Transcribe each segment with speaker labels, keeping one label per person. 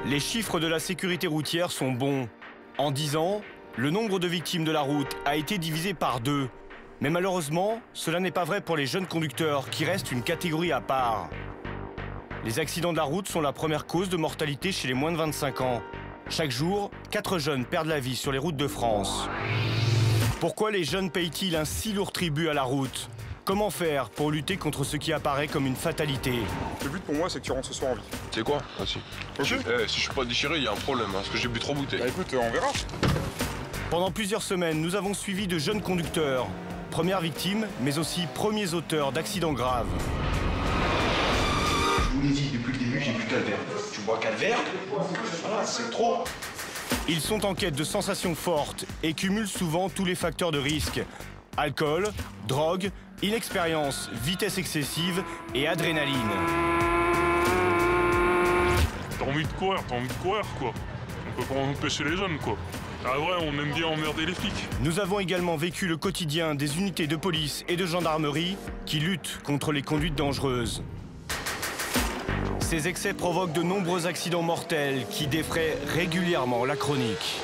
Speaker 1: Les chiffres de la sécurité routière sont bons. En 10 ans, le nombre de victimes de la route a été divisé par 2. Mais malheureusement, cela n'est pas vrai pour les jeunes conducteurs qui restent une catégorie à part. Les accidents de la route sont la première cause de mortalité chez les moins de 25 ans. Chaque jour, 4 jeunes perdent la vie sur les routes de France. Pourquoi les jeunes payent-ils un si lourd tribut à la route? Comment faire pour lutter contre ce qui apparaît comme une fatalité?
Speaker 2: Le but pour moi, c'est que tu rentres ce soir en vie.
Speaker 3: C'est quoi? Si je suis pas déchiré, il y a un problème, parce que j'ai bu 3 bouteilles.
Speaker 2: Bah écoute, on verra.
Speaker 1: Pendant plusieurs semaines, nous avons suivi de jeunes conducteurs. Premières victimes, mais aussi premiers auteurs d'accidents graves.
Speaker 4: Je vous l'ai dit, depuis le début, j'ai bu calvaire. Tu bois calvaire? Voilà, c'est trop.
Speaker 1: Ils sont en quête de sensations fortes et cumulent souvent tous les facteurs de risque. Alcool, drogue, inexpérience, vitesse excessive et adrénaline.
Speaker 5: T'as envie de courir quoi. On peut pas empêcher les jeunes quoi. Ah ouais, on aime bien emmerder les flics.
Speaker 1: Nous avons également vécu le quotidien des unités de police et de gendarmerie qui luttent contre les conduites dangereuses. Ces excès provoquent de nombreux accidents mortels qui défraient régulièrement la chronique.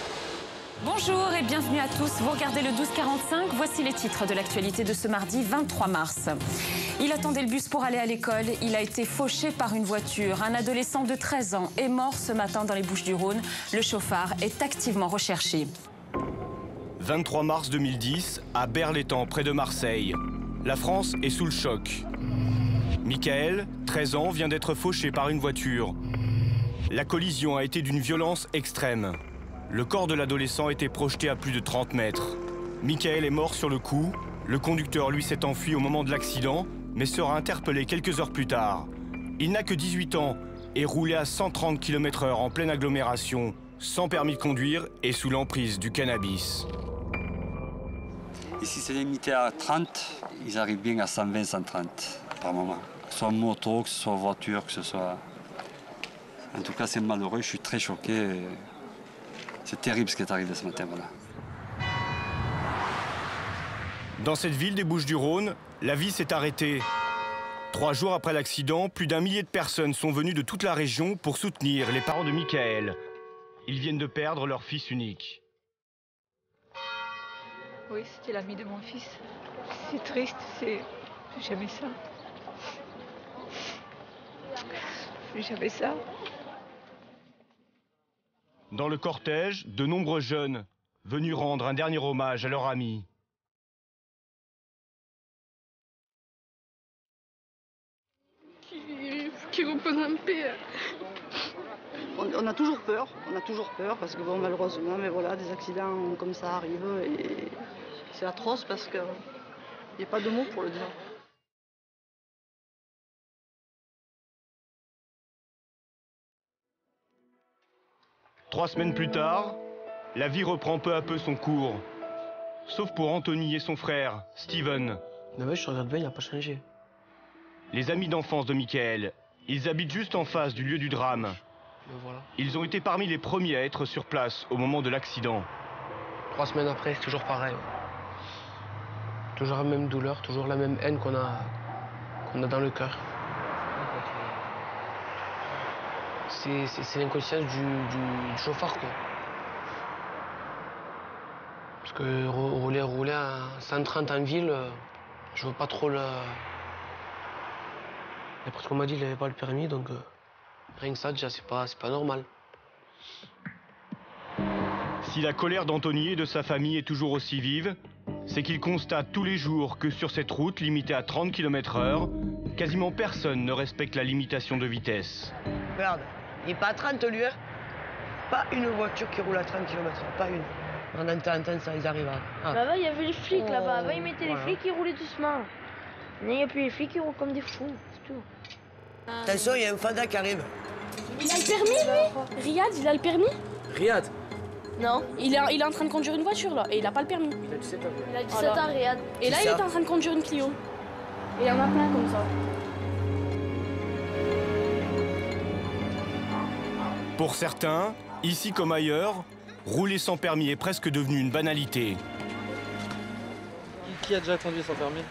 Speaker 6: Bonjour et bienvenue à tous. Vous regardez le 12-45. Voici les titres de l'actualité de ce mardi 23 mars. Il attendait le bus pour aller à l'école. Il a été fauché par une voiture. Un adolescent de 13 ans est mort ce matin dans les Bouches-du-Rhône. Le chauffard est activement recherché.
Speaker 1: 23 mars 2010, à Berlétan, près de Marseille. La France est sous le choc. Michael, 13 ans, vient d'être fauché par une voiture. La collision a été d'une violence extrême. Le corps de l'adolescent était projeté à plus de 30 mètres. Michael est mort sur le coup. Le conducteur, lui, s'est enfui au moment de l'accident, mais sera interpellé quelques heures plus tard. Il n'a que 18 ans et roulait à 130 km/h en pleine agglomération, sans permis de conduire et sous l'emprise du cannabis.
Speaker 7: Ici, c'est limité à 30. Ils arrivent bien à 120, 130 par moment. Que ce soit moto, que ce soit voiture, que ce soit... En tout cas, c'est malheureux. Je suis très choqué. C'est terrible ce qui est arrivé ce matin, voilà.
Speaker 1: Dans cette ville des Bouches-du-Rhône, la vie s'est arrêtée. 3 jours après l'accident, plus d'1 millier de personnes sont venues de toute la région pour soutenir les parents de Michael. Ils viennent de perdre leur fils unique.
Speaker 8: Oui, c'était l'ami de mon fils. C'est triste, c'est jamais ça. Jamais ça.
Speaker 1: Dans le cortège, de nombreux jeunes venus rendre un dernier hommage à leur ami.
Speaker 8: Qui repose en paix.
Speaker 9: On a toujours peur parce que bon, malheureusement, mais voilà, des accidents comme ça arrivent et c'est atroce parce qu'il n'y a pas de mots pour le dire.
Speaker 1: Trois semaines plus tard, la vie reprend peu à peu son cours. Sauf pour Anthony et son frère, Steven.
Speaker 10: Non mais je regarde bien, il n'a pas changé.
Speaker 1: Les amis d'enfance de Michael. Ils habitent juste en face du lieu du drame.
Speaker 10: Voilà. Ils
Speaker 1: ont été parmi les premiers à être sur place au moment de l'accident.
Speaker 10: 3 semaines après, c'est toujours pareil. Toujours la même douleur, toujours la même haine qu'on a dans le cœur. C'est l'inconscience du chauffard, quoi. Parce que rouler à 130 en ville, je veux pas trop le... D'après ce qu'on m'a dit, il n'avait pas le permis, donc rien que ça, déjà, c'est pas normal.
Speaker 1: Si la colère d'Anthony et de sa famille est toujours aussi vive, c'est qu'ils constatent tous les jours que sur cette route limitée à 30 km/h, quasiment personne ne respecte la limitation de vitesse.
Speaker 9: Regarde, il n'est pas à 30 lui, hein. Pas une voiture qui roule à 30 km/h, pas une. On entend ça, ils arrivent à... Ah.
Speaker 11: Là-bas, il y avait les flics, là-bas. Avant, ils mettaient les flics qui roulaient doucement. Mais il n'y a plus les flics qui roulent comme des fous, c'est tout.
Speaker 9: Attention, il y a un Fada qui arrive.
Speaker 11: Il a le permis, lui? Riyad, il a le permis?
Speaker 10: Riyad?
Speaker 11: Non, il est en train de conduire une voiture, là, et il n'a pas le permis.
Speaker 10: Il a 17 ans.
Speaker 11: Il a 17 ans, Riyad. Et là, il est en train de conduire une Clio. Et il y en a plein comme ça.
Speaker 1: Pour certains, ici comme ailleurs, rouler sans permis est presque devenu une banalité.
Speaker 12: Qui a déjà conduit sans permis?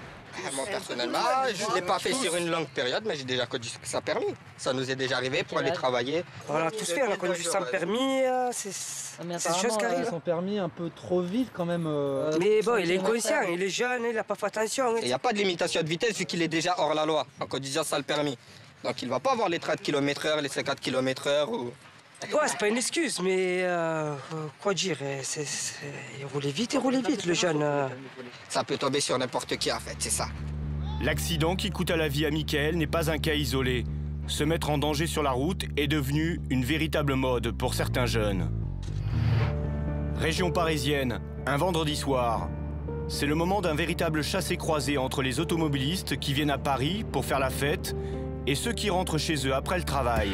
Speaker 12: Moi, personnellement, je ne l'ai pas fait sur une longue période, mais j'ai déjà conduit sans permis. Ça nous est déjà arrivé pour aller travailler.
Speaker 13: On a tous fait, on a conduit sans permis, c'est des choses qui arrivent.
Speaker 14: Son permis un peu trop vite quand même.
Speaker 13: Mais bon, il est inconscient, il est jeune, il n'a pas fait attention.
Speaker 12: Il n'y a pas de limitation de vitesse vu qu'il est déjà hors la loi en conduisant sans le permis. Donc il ne va pas avoir les 30 km/h, les 50 km/h ou...
Speaker 13: Ouais, c'est pas une excuse, mais quoi dire, il roulait vite, le jeune.
Speaker 12: Ça peut tomber sur n'importe qui en fait, c'est ça.
Speaker 1: L'accident qui coûte la vie à Michael n'est pas un cas isolé. Se mettre en danger sur la route est devenu une véritable mode pour certains jeunes. Région parisienne, un vendredi soir. C'est le moment d'un véritable chassé-croisé entre les automobilistes qui viennent à Paris pour faire la fête et ceux qui rentrent chez eux après le travail.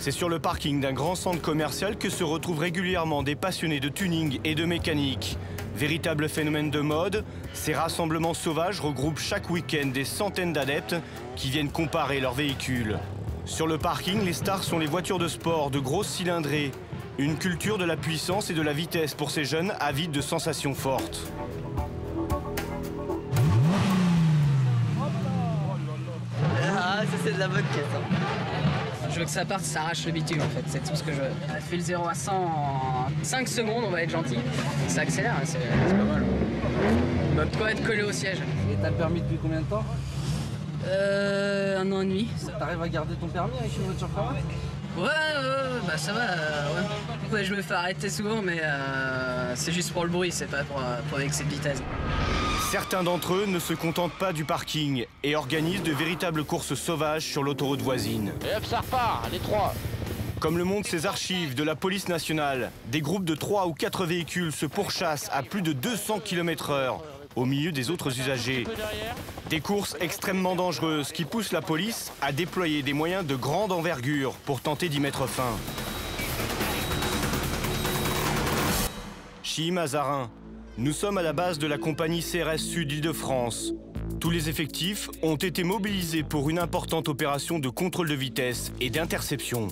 Speaker 1: C'est sur le parking d'un grand centre commercial que se retrouvent régulièrement des passionnés de tuning et de mécanique. Véritable phénomène de mode, ces rassemblements sauvages regroupent chaque week-end des centaines d'adeptes qui viennent comparer leurs véhicules. Sur le parking, les stars sont les voitures de sport, de grosses cylindrées. Une culture de la puissance et de la vitesse pour ces jeunes avides de sensations fortes.
Speaker 15: Ah, ça c'est de la bonne caisse.
Speaker 16: Je veux que ça parte, ça arrache le bitume en fait, c'est tout ce que je veux. Elle fait le 0 à 100 en 5 secondes, on va être gentil. Ça accélère, hein, c'est pas mal. On va pas être collé au siège.
Speaker 14: Et t'as le permis depuis combien de temps?
Speaker 16: 1 an et demi.
Speaker 14: T'arrives à garder ton permis avec une voiture comme ça?
Speaker 16: Ouais, bah ça va, ouais. Ouais, je me fais arrêter souvent, mais c'est juste pour le bruit, c'est pas pour l'excès de vitesse.
Speaker 1: Certains d'entre eux ne se contentent pas du parking et organisent de véritables courses sauvages sur l'autoroute voisine.
Speaker 17: Et hop, ça repart, les 3.
Speaker 1: Comme le montrent ces archives de la police nationale, des groupes de 3 ou 4 véhicules se pourchassent à plus de 200 km/h au milieu des autres usagers. Des courses extrêmement dangereuses qui poussent la police à déployer des moyens de grande envergure pour tenter d'y mettre fin. Chim Mazarin. Nous sommes à la base de la compagnie CRS Sud Île-de-France. Tous les effectifs ont été mobilisés pour une importante opération de contrôle de vitesse et d'interception.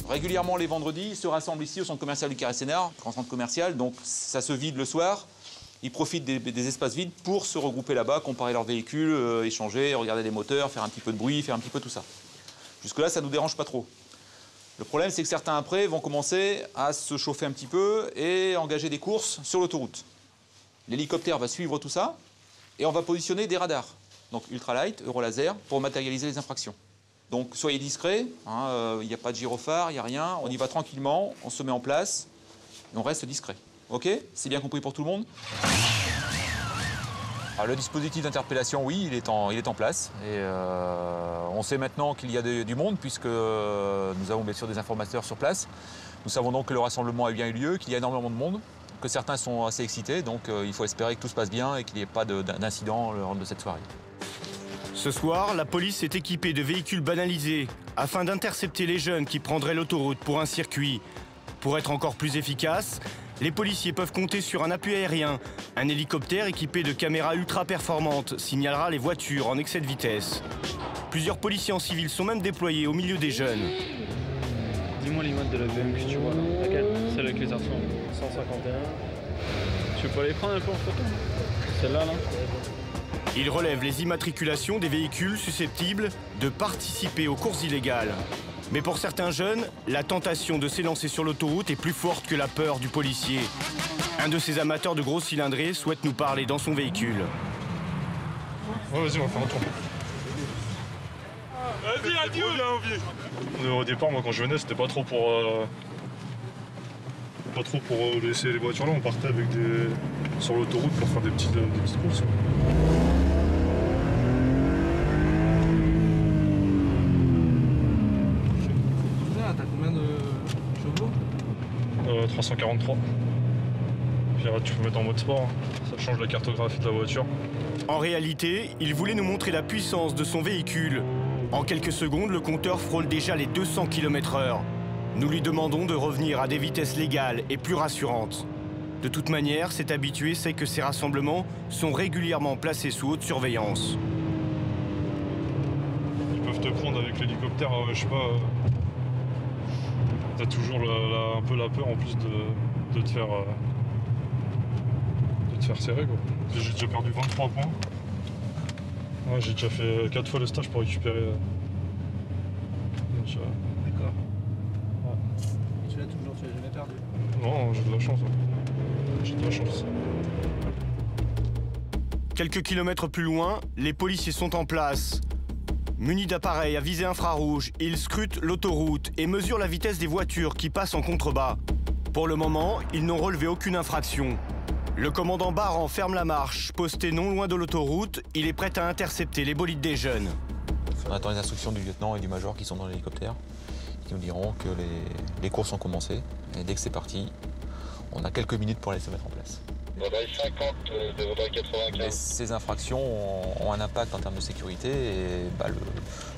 Speaker 18: Régulièrement les vendredis, ils se rassemblent ici au centre commercial du Carré-Sénard, grand centre commercial, donc ça se vide le soir. Ils profitent des espaces vides pour se regrouper là-bas, comparer leurs véhicules, échanger, regarder les moteurs, faire un petit peu de bruit, faire un petit peu tout ça. Jusque-là, ça ne nous dérange pas trop. Le problème, c'est que certains, après, vont commencer à se chauffer un petit peu et engager des courses sur l'autoroute. L'hélicoptère va suivre tout ça et on va positionner des radars, donc ultralight, eurolaser, pour matérialiser les infractions. Donc, soyez discrets, il n'y a pas de gyrophare, il n'y a rien, on y va tranquillement, on se met en place et on reste discret. OK? C'est bien compris pour tout le monde? Alors, le dispositif d'interpellation, oui, il est en place. Et on sait maintenant qu'il y a du monde, puisque nous avons bien sûr des informateurs sur place. Nous savons donc que le rassemblement a bien eu lieu, qu'il y a énormément de monde, que certains sont assez excités. Donc il faut espérer que tout se passe bien et qu'il n'y ait pas d'incident lors de cette soirée.
Speaker 1: Ce soir, la police est équipée de véhicules banalisés afin d'intercepter les jeunes qui prendraient l'autoroute pour un circuit. Pour être encore plus efficace, les policiers peuvent compter sur un appui aérien. Un hélicoptère équipé de caméras ultra performantes signalera les voitures en excès de vitesse. Plusieurs policiers en civil sont même déployés au milieu des jeunes.
Speaker 19: Dis-moi l'image de la BM que tu vois là. Laquelle? Celle avec les arçons. 151. Tu peux les prendre un peu en photo? Celle-là, là.
Speaker 1: Ils relèvent les immatriculations des véhicules susceptibles de participer aux courses illégales. Mais pour certains jeunes, la tentation de s'élancer sur l'autoroute est plus forte que la peur du policier. Un de ces amateurs de grosses cylindrées souhaite nous parler dans son véhicule.
Speaker 5: Ouais, vas-y, on va faire un tour. Vas-y, adieu. Au départ, moi, quand je venais, c'était pas trop pour laisser les voitures là. On partait avec sur l'autoroute pour faire des petites courses.
Speaker 14: T'as combien de chevaux?
Speaker 5: 343. Puis là, tu peux mettre en mode sport, ça change la cartographie de la voiture.
Speaker 1: En réalité, il voulait nous montrer la puissance de son véhicule. En quelques secondes, le compteur frôle déjà les 200 km/h. Nous lui demandons de revenir à des vitesses légales et plus rassurantes. De toute manière, cet habitué sait que ces rassemblements sont régulièrement placés sous haute surveillance.
Speaker 5: Ils peuvent te prendre avec l'hélicoptère, je sais pas... T'as toujours un peu la peur en plus de te faire serrer, quoi. J'ai déjà perdu 23 points. Ouais, j'ai déjà fait 4 fois le stage pour récupérer.
Speaker 14: D'accord. Ouais. Et tu l'as toujours, tu l'as jamais perdu?
Speaker 5: Non, j'ai de la chance. J'ai de la chance.
Speaker 1: Quelques kilomètres plus loin, les policiers sont en place. Munis d'appareils à visée infrarouge, ils scrutent l'autoroute et mesurent la vitesse des voitures qui passent en contrebas. Pour le moment, ils n'ont relevé aucune infraction. Le commandant Baran ferme la marche. Posté non loin de l'autoroute, il est prêt à intercepter les bolides des jeunes.
Speaker 18: On attend les instructions du lieutenant et du major qui sont dans l'hélicoptère, qui nous diront que les courses ont commencé. Et dès que c'est parti, on a quelques minutes pour aller se mettre en place.
Speaker 17: Vaudois 50, de Vaudois 95.
Speaker 18: Mais ces infractions ont un impact en termes de sécurité et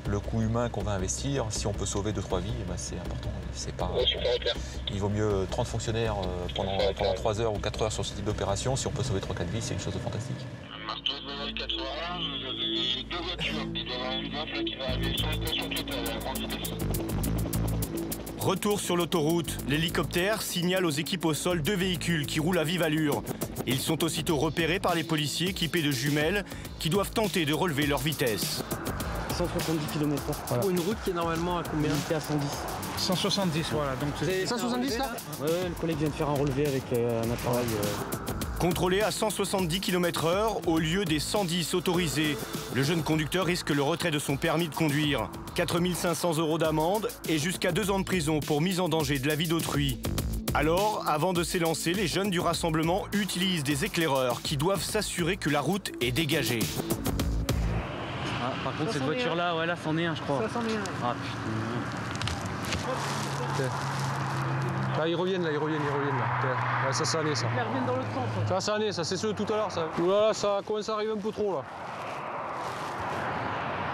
Speaker 18: le coût humain qu'on va investir, si on peut sauver 2-3 vies, c'est important. C'est pas, il vaut mieux 30 fonctionnaires pendant 3 heures ou 4 heures sur ce type d'opération. Si on peut sauver 3-4 vies, c'est une chose de fantastique.
Speaker 17: Marteau de Vaudois 81, j'ai 2 voitures. Il doit y avoir une meuf qui va arriver sur la station totale à grande vitesse.
Speaker 1: Retour sur l'autoroute, l'hélicoptère signale aux équipes au sol 2 véhicules qui roulent à vive allure. Ils sont aussitôt repérés par les policiers équipés de jumelles qui doivent tenter de relever leur vitesse.
Speaker 14: 170 km/h. Voilà. Pour une route qui est normalement à combien? À 110. 170, voilà. Donc c'est 170 là? Ouais, le collègue vient de faire un relevé avec un appareil.
Speaker 1: Contrôlé à 170 km/h au lieu des 110 autorisés, le jeune conducteur risque le retrait de son permis de conduire. 4 500 € d'amende et jusqu'à 2 ans de prison pour mise en danger de la vie d'autrui. Alors, avant de s'élancer, les jeunes du rassemblement utilisent des éclaireurs qui doivent s'assurer que la route est dégagée.
Speaker 14: Ah, par contre, cette voiture-là, ouais, là, c'en est un, je crois. Ça, c'en est un. Ah, putain. Là, ils reviennent, là. Ouais, ça, c'est année, ça. Ils reviennent dans l'autre sens. Ça, c'est année, ça, c'est ceux tout à l'heure, ça. Oulala, ça commence à arriver un peu trop, là.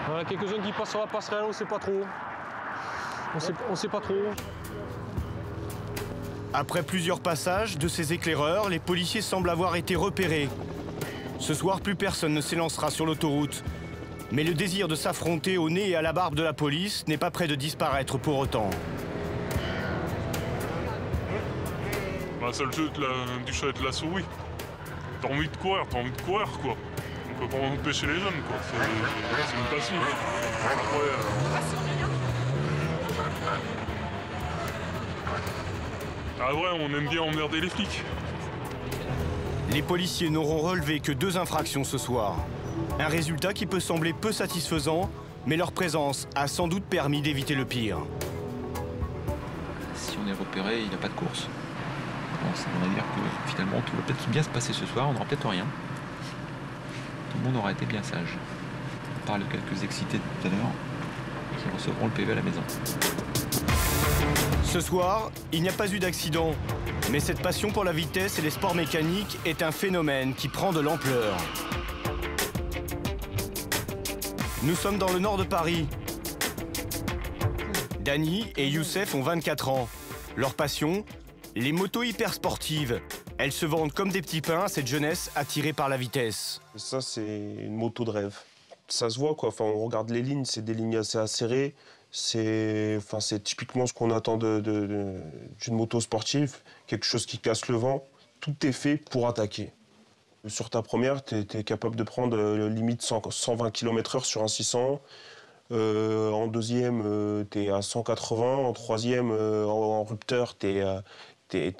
Speaker 14: Voilà, quelques-uns qui passent sur la passerelle, on sait pas trop. On sait pas trop.
Speaker 1: Après plusieurs passages de ces éclaireurs, les policiers semblent avoir été repérés. Ce soir, plus personne ne s'élancera sur l'autoroute. Mais le désir de s'affronter au nez et à la barbe de la police n'est pas près de disparaître pour autant.
Speaker 5: Bah, c'est le jeu du chat et de la souris. T'as envie de courir, quoi. On peut pas empêcher les jeunes, quoi. C'est une passion. Ah ouais, on aime bien emmerder les flics.
Speaker 1: Les policiers n'auront relevé que 2 infractions ce soir. Un résultat qui peut sembler peu satisfaisant, mais leur présence a sans doute permis d'éviter le pire.
Speaker 18: Si on est repéré, il n'y a pas de course. Bon, ça voudrait dire que finalement tout va peut-être bien se passer ce soir, on n'aura peut-être rien. Tout le monde aura été bien sage. On parle de quelques excités tout à l'heure qui recevront le PV à la maison.
Speaker 1: Ce soir, il n'y a pas eu d'accident. Mais cette passion pour la vitesse et les sports mécaniques est un phénomène qui prend de l'ampleur. Nous sommes dans le nord de Paris. Dany et Youssef ont 24 ans. Leur passion, les motos hyper sportives. Elles se vendent comme des petits pains à cette jeunesse attirée par la vitesse.
Speaker 20: Ça, c'est une moto de rêve. Ça se voit, quoi. Enfin, on regarde les lignes, c'est des lignes assez acérées. C'est typiquement ce qu'on attend d'une moto sportive, quelque chose qui casse le vent. Tout est fait pour attaquer. Sur ta première, tu es capable de prendre limite 120 km/h sur un 600. En deuxième, tu es à 180. En troisième, en rupteur, tu es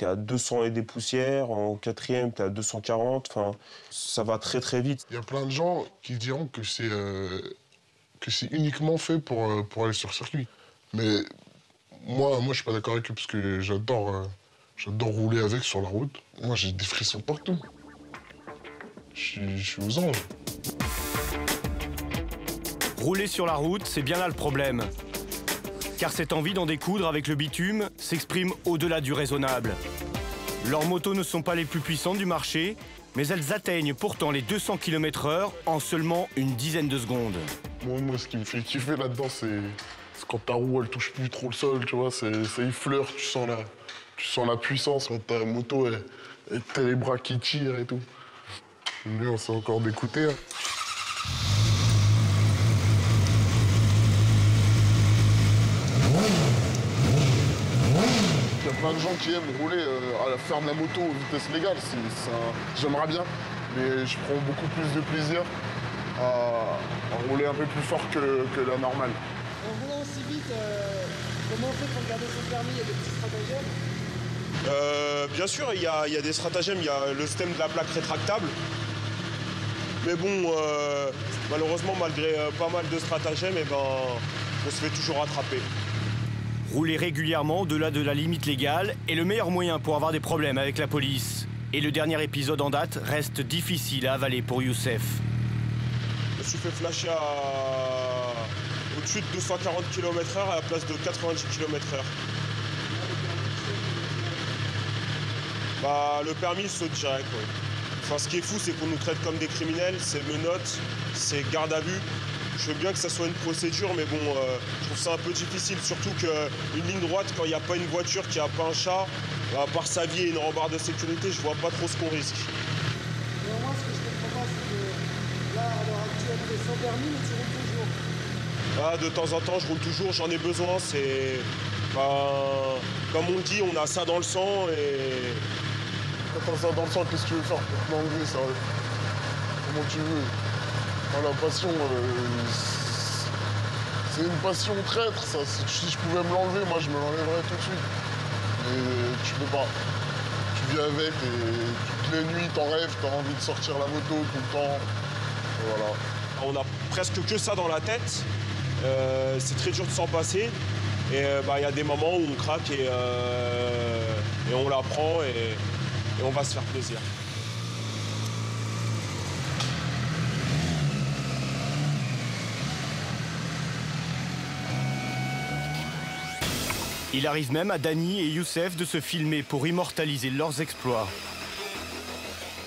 Speaker 20: à 200 et des poussières. En quatrième, tu es à 240. Enfin, ça va très très vite.
Speaker 21: Il y a plein de gens qui diront que c'est uniquement fait pour aller sur circuit. Mais moi je suis pas d'accord avec eux parce que j'adore rouler avec sur la route. Moi, j'ai des frissons partout. Je suis aux anges.
Speaker 1: Rouler sur la route, c'est bien là le problème. Car cette envie d'en découdre avec le bitume s'exprime au-delà du raisonnable. Leurs motos ne sont pas les plus puissantes du marché, mais elles atteignent pourtant les 200 km/h en seulement une dizaine de secondes.
Speaker 21: Moi, ce qui me fait kiffer là-dedans, c'est quand ta roue, elle touche plus trop le sol, tu vois, ça effleure, tu sens la puissance quand ta moto, t'as les bras qui tirent et tout. Lui, on s'est encore d'écouter. Hein. Il y a plein de gens qui aiment rouler à la ferme la moto aux vitesses légales. J'aimerais bien, mais je prends beaucoup plus de plaisir à rouler un peu plus fort que la normale.
Speaker 3: En roulant aussi vite, comment on fait pour garder son permis? Il y a des petits stratagèmes?
Speaker 20: Bien sûr, il y a des stratagèmes. Il y a le système de la plaque rétractable. Mais bon, malheureusement, malgré pas mal de stratagèmes, on se fait toujours rattraper.
Speaker 1: Rouler régulièrement au-delà de la limite légale est le meilleur moyen pour avoir des problèmes avec la police. Et le dernier épisode en date reste difficile à avaler pour Youssef.
Speaker 20: Je me suis fait flasher au-dessus de 240 km/h à la place de 90 km/h. Le permis il saute direct. Ouais. Enfin, ce qui est fou, c'est qu'on nous traite comme des criminels, c'est menottes, c'est garde à vue. Je veux bien que ça soit une procédure, mais bon, je trouve ça un peu difficile, surtout qu'une ligne droite, quand il n'y a pas une voiture, qu'il n'y a pas un chat, à part sa vie et une rambarde de sécurité, je vois pas trop ce qu'on risque.
Speaker 3: Néanmoins, ce que je comprends pas, c'est que là, à l'heure actuelle, tu es sans permis, mais tu roules toujours.
Speaker 20: De temps en temps, je roule toujours, j'en ai besoin, c'est... comme on le dit, on a ça dans le sang et...
Speaker 21: Quand t'as ça dans le sang, qu'est-ce que tu veux faire pour te l'enlever, ça? Comment tu veux? La passion, c'est une passion traître, ça. Si je pouvais me l'enlever, moi, je me l'enlèverais tout de suite. Mais tu peux pas. Tu vis avec et toutes les nuits, t'en rêves, t'as envie de sortir la moto tout le temps. Et voilà.
Speaker 20: On a presque que ça dans la tête. C'est très dur de s'en passer. Et il y a des moments où on craque et on la prend et on va se faire plaisir.
Speaker 1: Il arrive même à Dany et Youssef de se filmer pour immortaliser leurs exploits.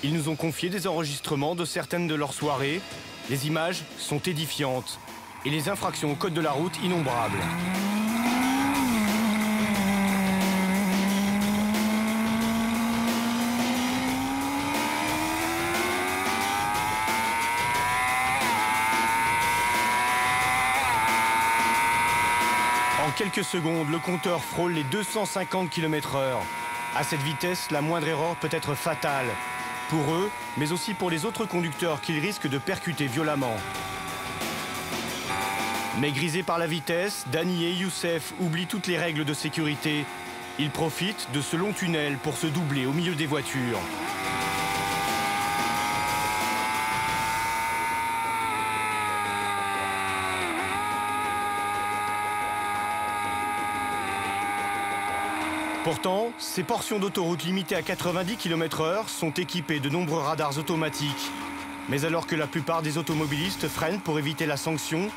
Speaker 1: Ils nous ont confié des enregistrements de certaines de leurs soirées. Les images sont édifiantes et les infractions au code de la route innombrables. En quelques secondes, le compteur frôle les 250 km/h. À cette vitesse, la moindre erreur peut être fatale. Pour eux, mais aussi pour les autres conducteurs qu'ils risquent de percuter violemment. Mais grisés par la vitesse, Dany et Youssef oublient toutes les règles de sécurité. Ils profitent de ce long tunnel pour se doubler au milieu des voitures. Pourtant, ces portions d'autoroute limitées à 90 km/h sont équipées de nombreux radars automatiques. Mais alors que la plupart des automobilistes freinent pour éviter la sanction,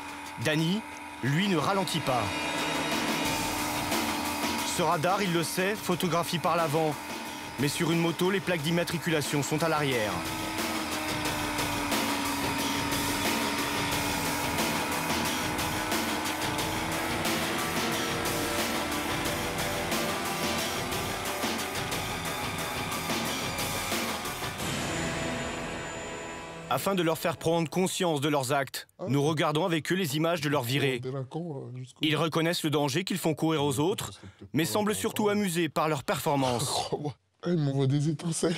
Speaker 1: Dany, lui, ne ralentit pas. Ce radar, il le sait, photographie par l'avant. Mais sur une moto, les plaques d'immatriculation sont à l'arrière. Afin de leur faire prendre conscience de leurs actes, nous regardons avec eux les images de leur virée. Ils reconnaissent le danger qu'ils font courir aux autres, mais semblent surtout amusés par leur performance.
Speaker 21: Ils m'envoient des étincelles.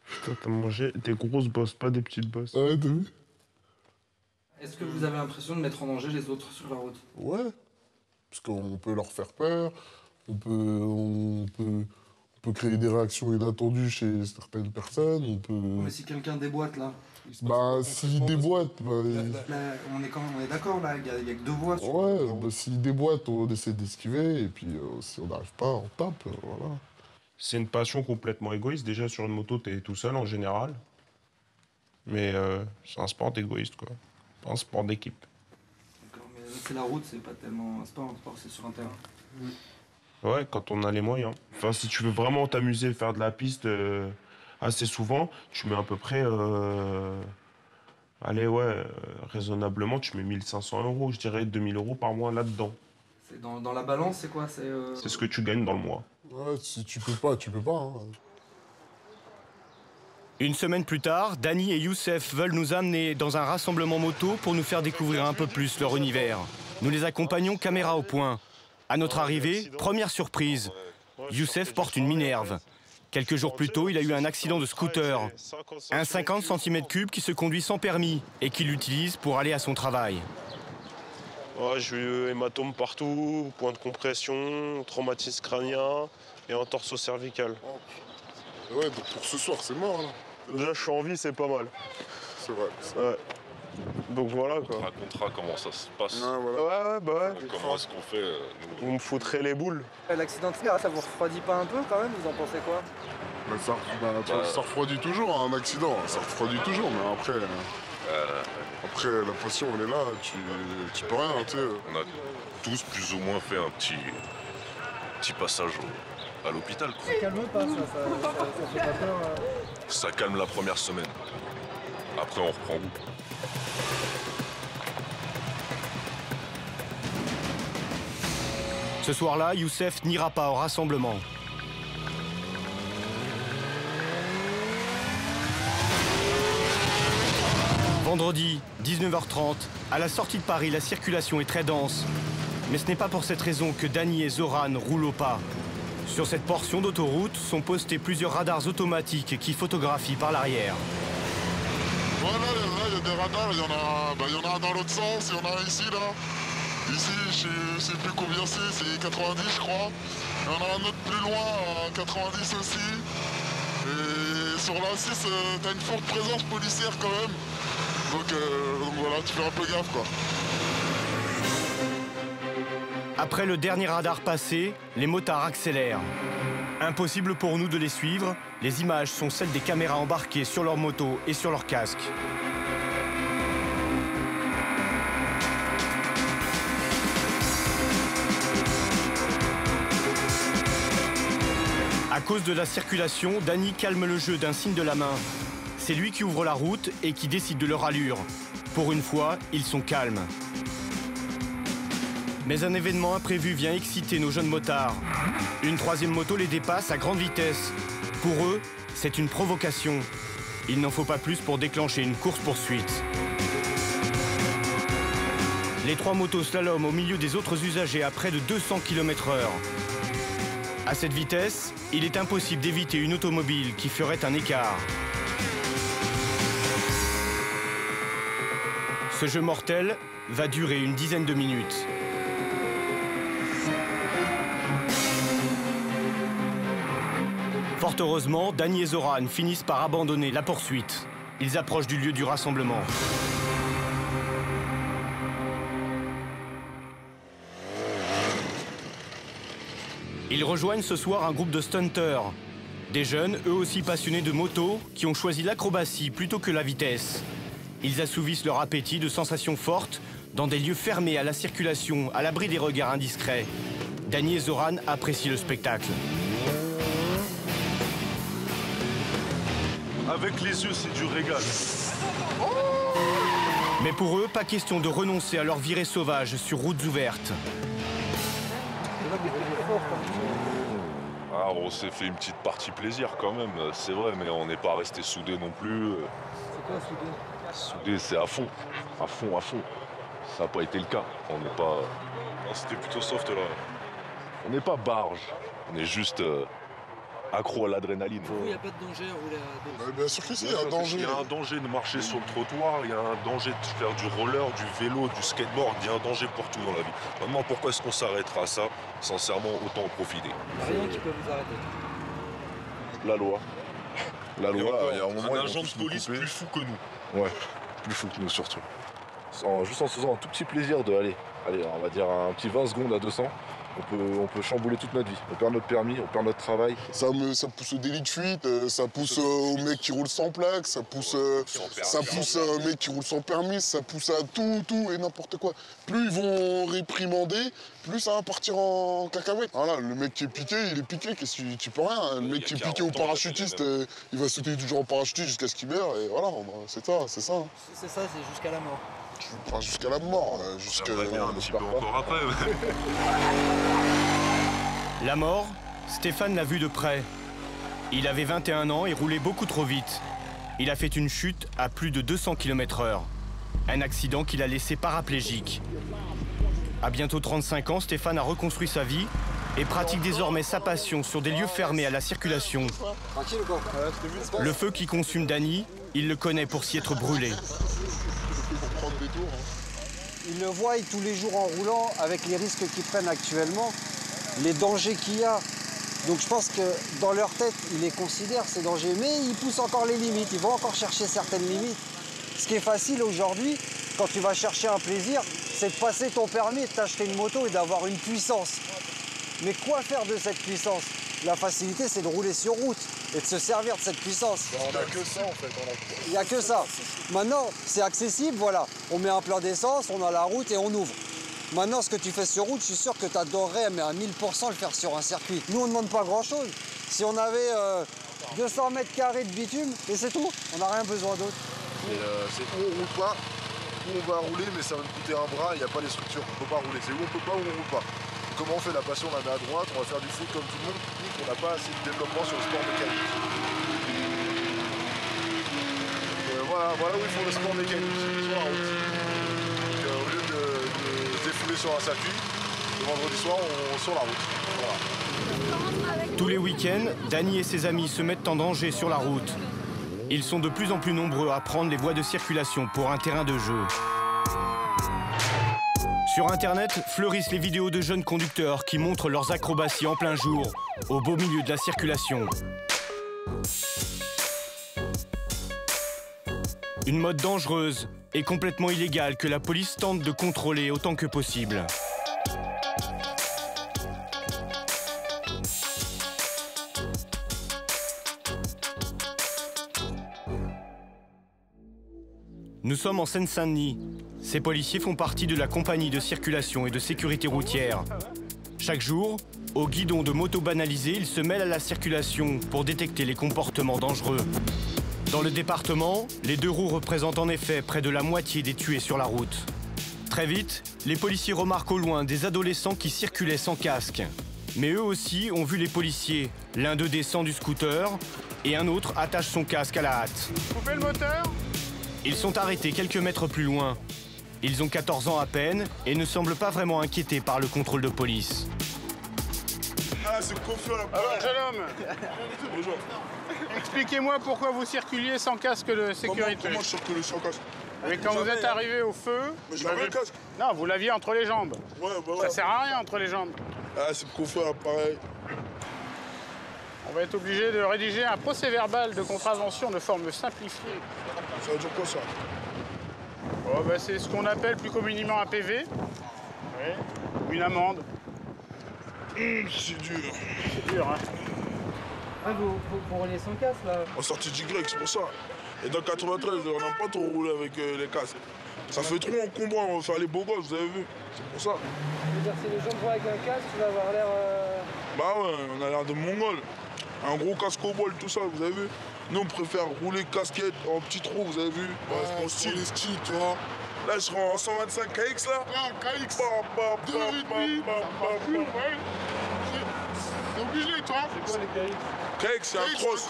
Speaker 20: Putain, t'as mangé des grosses bosses, pas des petites bosses.
Speaker 21: Ouais, t'as vu?
Speaker 22: Est-ce que vous avez l'impression de mettre en danger les autres sur la route?
Speaker 21: Ouais, parce qu'on peut leur faire peur, on peut créer des réactions inattendues chez certaines personnes, on peut...
Speaker 22: Mais si quelqu'un déboîte, là...
Speaker 21: s'il déboîte...
Speaker 22: on est d'accord, là, il y a que deux voies.
Speaker 21: Ouais, s'il déboîte, on essaie d'esquiver, et puis si on n'arrive pas, on tape, voilà.
Speaker 20: C'est une passion complètement égoïste. Déjà, sur une moto, t'es tout seul, en général. Mais c'est un sport d'égoïste, quoi. Pas un sport d'équipe.
Speaker 22: D'accord, mais c'est la route, c'est pas tellement un sport, c'est sur un terrain.
Speaker 20: Ouais, quand on a les moyens. Enfin, si tu veux vraiment t'amuser, faire de la piste assez souvent, tu mets à peu près... raisonnablement, tu mets 1 500 €, je dirais 2 000 € par mois là-dedans.
Speaker 22: C'est dans la balance, c'est quoi?
Speaker 20: C'est ce que tu gagnes dans le mois.
Speaker 21: Ouais, si tu peux pas, tu peux pas. Hein.
Speaker 1: Une semaine plus tard, Dany et Youssef veulent nous amener dans un rassemblement moto pour nous faire découvrir un peu plus leur univers. Nous les accompagnons caméra au point. À notre arrivée, première surprise, Youssef porte une Minerve. Quelques jours plus tôt, il a eu un accident de scooter. Un 50 cm3 qui se conduit sans permis et qu'il utilise pour aller à son travail.
Speaker 20: Ouais, j'ai eu hématome partout, point de compression, traumatisme crânien et entorse au cervical.
Speaker 21: Ouais, donc pour ce soir, c'est mort, là.
Speaker 20: Déjà, je suis en vie, c'est pas mal.
Speaker 21: C'est vrai.
Speaker 20: Ouais. Donc voilà, quoi.
Speaker 2: On te racontera comment ça se passe.
Speaker 20: Ouais, bah ouais.
Speaker 2: Comment est-ce qu'on fait
Speaker 20: Vous me foutrez les boules.
Speaker 22: L'accident de fer, ça vous refroidit pas un peu quand même? Vous en pensez quoi?
Speaker 21: Ça refroidit toujours, un accident. Ça refroidit toujours, mais après... Après, la passion, elle est là, tu peux rien, tu sais.
Speaker 2: On a tous plus ou moins fait un petit passage à l'hôpital.
Speaker 22: Ça calme pas, ça fait pas peur?
Speaker 2: Ça calme la première semaine. Après, on reprend goût.
Speaker 1: Ce soir-là, Youssef n'ira pas au rassemblement. Vendredi, 19h30, à la sortie de Paris, la circulation est très dense. Mais ce n'est pas pour cette raison que Dany et Zoran roulent au pas. Sur cette portion d'autoroute sont postés plusieurs radars automatiques qui photographient par l'arrière.
Speaker 21: Voilà, là, il y a des radars, il y en a un dans l'autre sens, il y en a un ici, là. Ici, je sais plus combien c'est 90, je crois. Il y en a un autre plus loin, 90 aussi. Et sur la 6, t'as une forte présence policière quand même. Donc voilà, tu fais un peu gaffe, quoi.
Speaker 1: Après le dernier radar passé, les motards accélèrent. Impossible pour nous de les suivre, les images sont celles des caméras embarquées sur leur moto et sur leur casque. À cause de la circulation, Dany calme le jeu d'un signe de la main. C'est lui qui ouvre la route et qui décide de leur allure. Pour une fois, ils sont calmes. Mais un événement imprévu vient exciter nos jeunes motards. Une troisième moto les dépasse à grande vitesse. Pour eux, c'est une provocation. Il n'en faut pas plus pour déclencher une course-poursuite. Les trois motos slaloment au milieu des autres usagers à près de 200 km/h. À cette vitesse, il est impossible d'éviter une automobile qui ferait un écart. Ce jeu mortel va durer une dizaine de minutes. Fort heureusement, Dany et Zoran finissent par abandonner la poursuite. Ils approchent du lieu du rassemblement. Ils rejoignent ce soir un groupe de stunters. Des jeunes, eux aussi passionnés de moto, qui ont choisi l'acrobatie plutôt que la vitesse. Ils assouvissent leur appétit de sensations fortes dans des lieux fermés à la circulation, à l'abri des regards indiscrets. Dany et Zoran apprécient le spectacle.
Speaker 2: Avec les yeux, c'est du régal.
Speaker 1: Mais pour eux, pas question de renoncer à leur virée sauvage sur routes ouvertes.
Speaker 2: Ah, on s'est fait une petite partie plaisir quand même, c'est vrai, mais on n'est pas resté soudés non plus.
Speaker 22: C'est quoi soudé?
Speaker 2: Soudés, c'est à fond, à fond, à fond. Ça n'a pas été le cas. On n'est pas. Non, c'était plutôt soft là. On n'est pas barge, on est juste accro à l'adrénaline.
Speaker 22: Il n'y a pas de danger à rouler à dos?
Speaker 21: Bien sûr que si, il y a un danger.
Speaker 2: Il y a un danger de marcher sur le trottoir, il y a un danger de faire du roller, du vélo, du skateboard, il y a un danger pour tout dans la vie. Maintenant, pourquoi est-ce qu'on s'arrêtera à ça? Sincèrement, autant en profiter.
Speaker 22: Rien qui peut vous arrêter.
Speaker 2: La loi. La loi,
Speaker 21: il y a un moment,
Speaker 2: un agent de police plus fou que nous.
Speaker 4: Ouais, plus fou que nous surtout. Juste en se faisant un tout petit plaisir de allez, on va dire un petit 20 secondes à 200, on peut chambouler toute notre vie. On perd notre permis, on perd notre travail.
Speaker 21: Ça pousse au délit de fuite, ça pousse au mec qui roule sans plaque, ça pousse au mec qui roule sans permis, ça pousse à tout et n'importe quoi. Plus ils vont réprimander, plus ça va partir en cacahuète. Voilà, le mec qui est piqué, il est piqué, qu'est-ce que tu peux rien. Le mec qui est piqué au parachutiste, il va sauter toujours en parachutiste jusqu'à ce qu'il meure, et voilà, c'est ça.
Speaker 22: C'est ça, c'est jusqu'à la mort.
Speaker 21: Enfin, jusqu'à la mort, jusqu'à...
Speaker 2: un petit peu encore après.
Speaker 1: La mort, Stéphane l'a vu de près. Il avait 21 ans et roulait beaucoup trop vite. Il a fait une chute à plus de 200 km/h. Un accident qui l'a laissé paraplégique. À bientôt 35 ans, Stéphane a reconstruit sa vie et pratique désormais sa passion sur des lieux fermés à la circulation. Le feu qui consume Dany, il le connaît pour s'y être brûlé.
Speaker 3: Ils le voient tous les jours en roulant avec les risques qu'ils prennent actuellement, les dangers qu'il y a. Donc je pense que dans leur tête, ils les considèrent ces dangers, mais ils poussent encore les limites, ils vont encore chercher certaines limites. Ce qui est facile aujourd'hui, quand tu vas chercher un plaisir, c'est de passer ton permis et de t'acheter une moto et d'avoir une puissance. Mais quoi faire de cette puissance? La facilité, c'est de rouler sur route et de se servir de cette puissance.
Speaker 21: On n'a que ça en fait.
Speaker 3: Il n'y a que ça. Maintenant, c'est accessible, voilà. On met un plein d'essence, on a la route et on ouvre. Maintenant, ce que tu fais sur route, je suis sûr que tu adorerais, mais à 1000% le faire sur un circuit. Nous, on ne demande pas grand-chose. Si on avait 200 mètres carrés de bitume, et c'est tout, on n'a rien besoin d'autre.
Speaker 4: C'est où on roule pas, où on va rouler, mais ça va nous coûter un bras, il n'y a pas les structures, on ne peut pas rouler. C'est où on peut pas, où on roule pas. Comment on fait la passion, on la met à droite, on va faire du foot comme tout le monde, on n'a pas assez de développement sur le sport mécanique. Voilà où ils font le sport mécanique, sur la route. Donc, au lieu de se défouler sur un circuit, le vendredi soir, on sur la route. Voilà.
Speaker 1: Tous les week-ends, Dany et ses amis se mettent en danger sur la route. Ils sont de plus en plus nombreux à prendre les voies de circulation pour un terrain de jeu. Sur Internet, fleurissent les vidéos de jeunes conducteurs qui montrent leurs acrobaties en plein jour, au beau milieu de la circulation. Une mode dangereuse et complètement illégale que la police tente de contrôler autant que possible. Nous sommes en Seine-Saint-Denis. Ces policiers font partie de la compagnie de circulation et de sécurité routière. Chaque jour, au guidon de motos banalisées, ils se mêlent à la circulation pour détecter les comportements dangereux. Dans le département, les deux roues représentent en effet près de la moitié des tués sur la route. Très vite, les policiers remarquent au loin des adolescents qui circulaient sans casque. Mais eux aussi ont vu les policiers. L'un d'eux descend du scooter et un autre attache son casque à la hâte.
Speaker 6: Coupez le moteur!
Speaker 1: Ils sont arrêtés quelques mètres plus loin. Ils ont 14 ans à peine et ne semblent pas vraiment inquiétés par le contrôle de police.
Speaker 21: Ah, c'est confiant là.
Speaker 6: Alors, jeune homme,
Speaker 21: bonjour.
Speaker 6: Expliquez-moi pourquoi vous circuliez sans casque de sécurité.
Speaker 21: Comment je circule sans casque?
Speaker 6: Mais quand vous êtes arrivé au feu...
Speaker 21: Mais j'avais le casque.
Speaker 6: Non, vous l'aviez entre les jambes.
Speaker 21: Ouais, bah ouais.
Speaker 6: Ça sert à rien entre les jambes.
Speaker 21: Ah, c'est confiant, pareil.
Speaker 6: On va être obligé de rédiger un procès-verbal de contravention de forme simplifiée.
Speaker 21: Ça veut dire quoi ça?
Speaker 6: Oh, bah, c'est ce qu'on appelle plus communément un PV. Oui. Une amende.
Speaker 21: C'est dur.
Speaker 6: C'est dur, hein.
Speaker 22: Ah, vous roulez sans casque là?
Speaker 21: En sortie d'Y, c'est pour ça. Et dans 93, on n'a pas trop roulé avec les casques. Ça fait trop encombrant, on va faire les beaux gosses, vous avez vu. C'est pour ça.
Speaker 22: C'est-à-dire si les gens te voient avec un casque, tu vas avoir l'air...
Speaker 21: Bah ouais, on a l'air de mongol. Un gros casque au bol, tout ça, vous avez vu. Nous, on préfère rouler casquette en petit trou, vous avez vu. Ouais, mon style, tu vois. Là, je serai en 125 KX, là.
Speaker 6: Ah, KX.
Speaker 21: 2,5.
Speaker 6: C'est obligé, toi.
Speaker 22: C'est quoi les KX?
Speaker 21: KX, c'est un cross.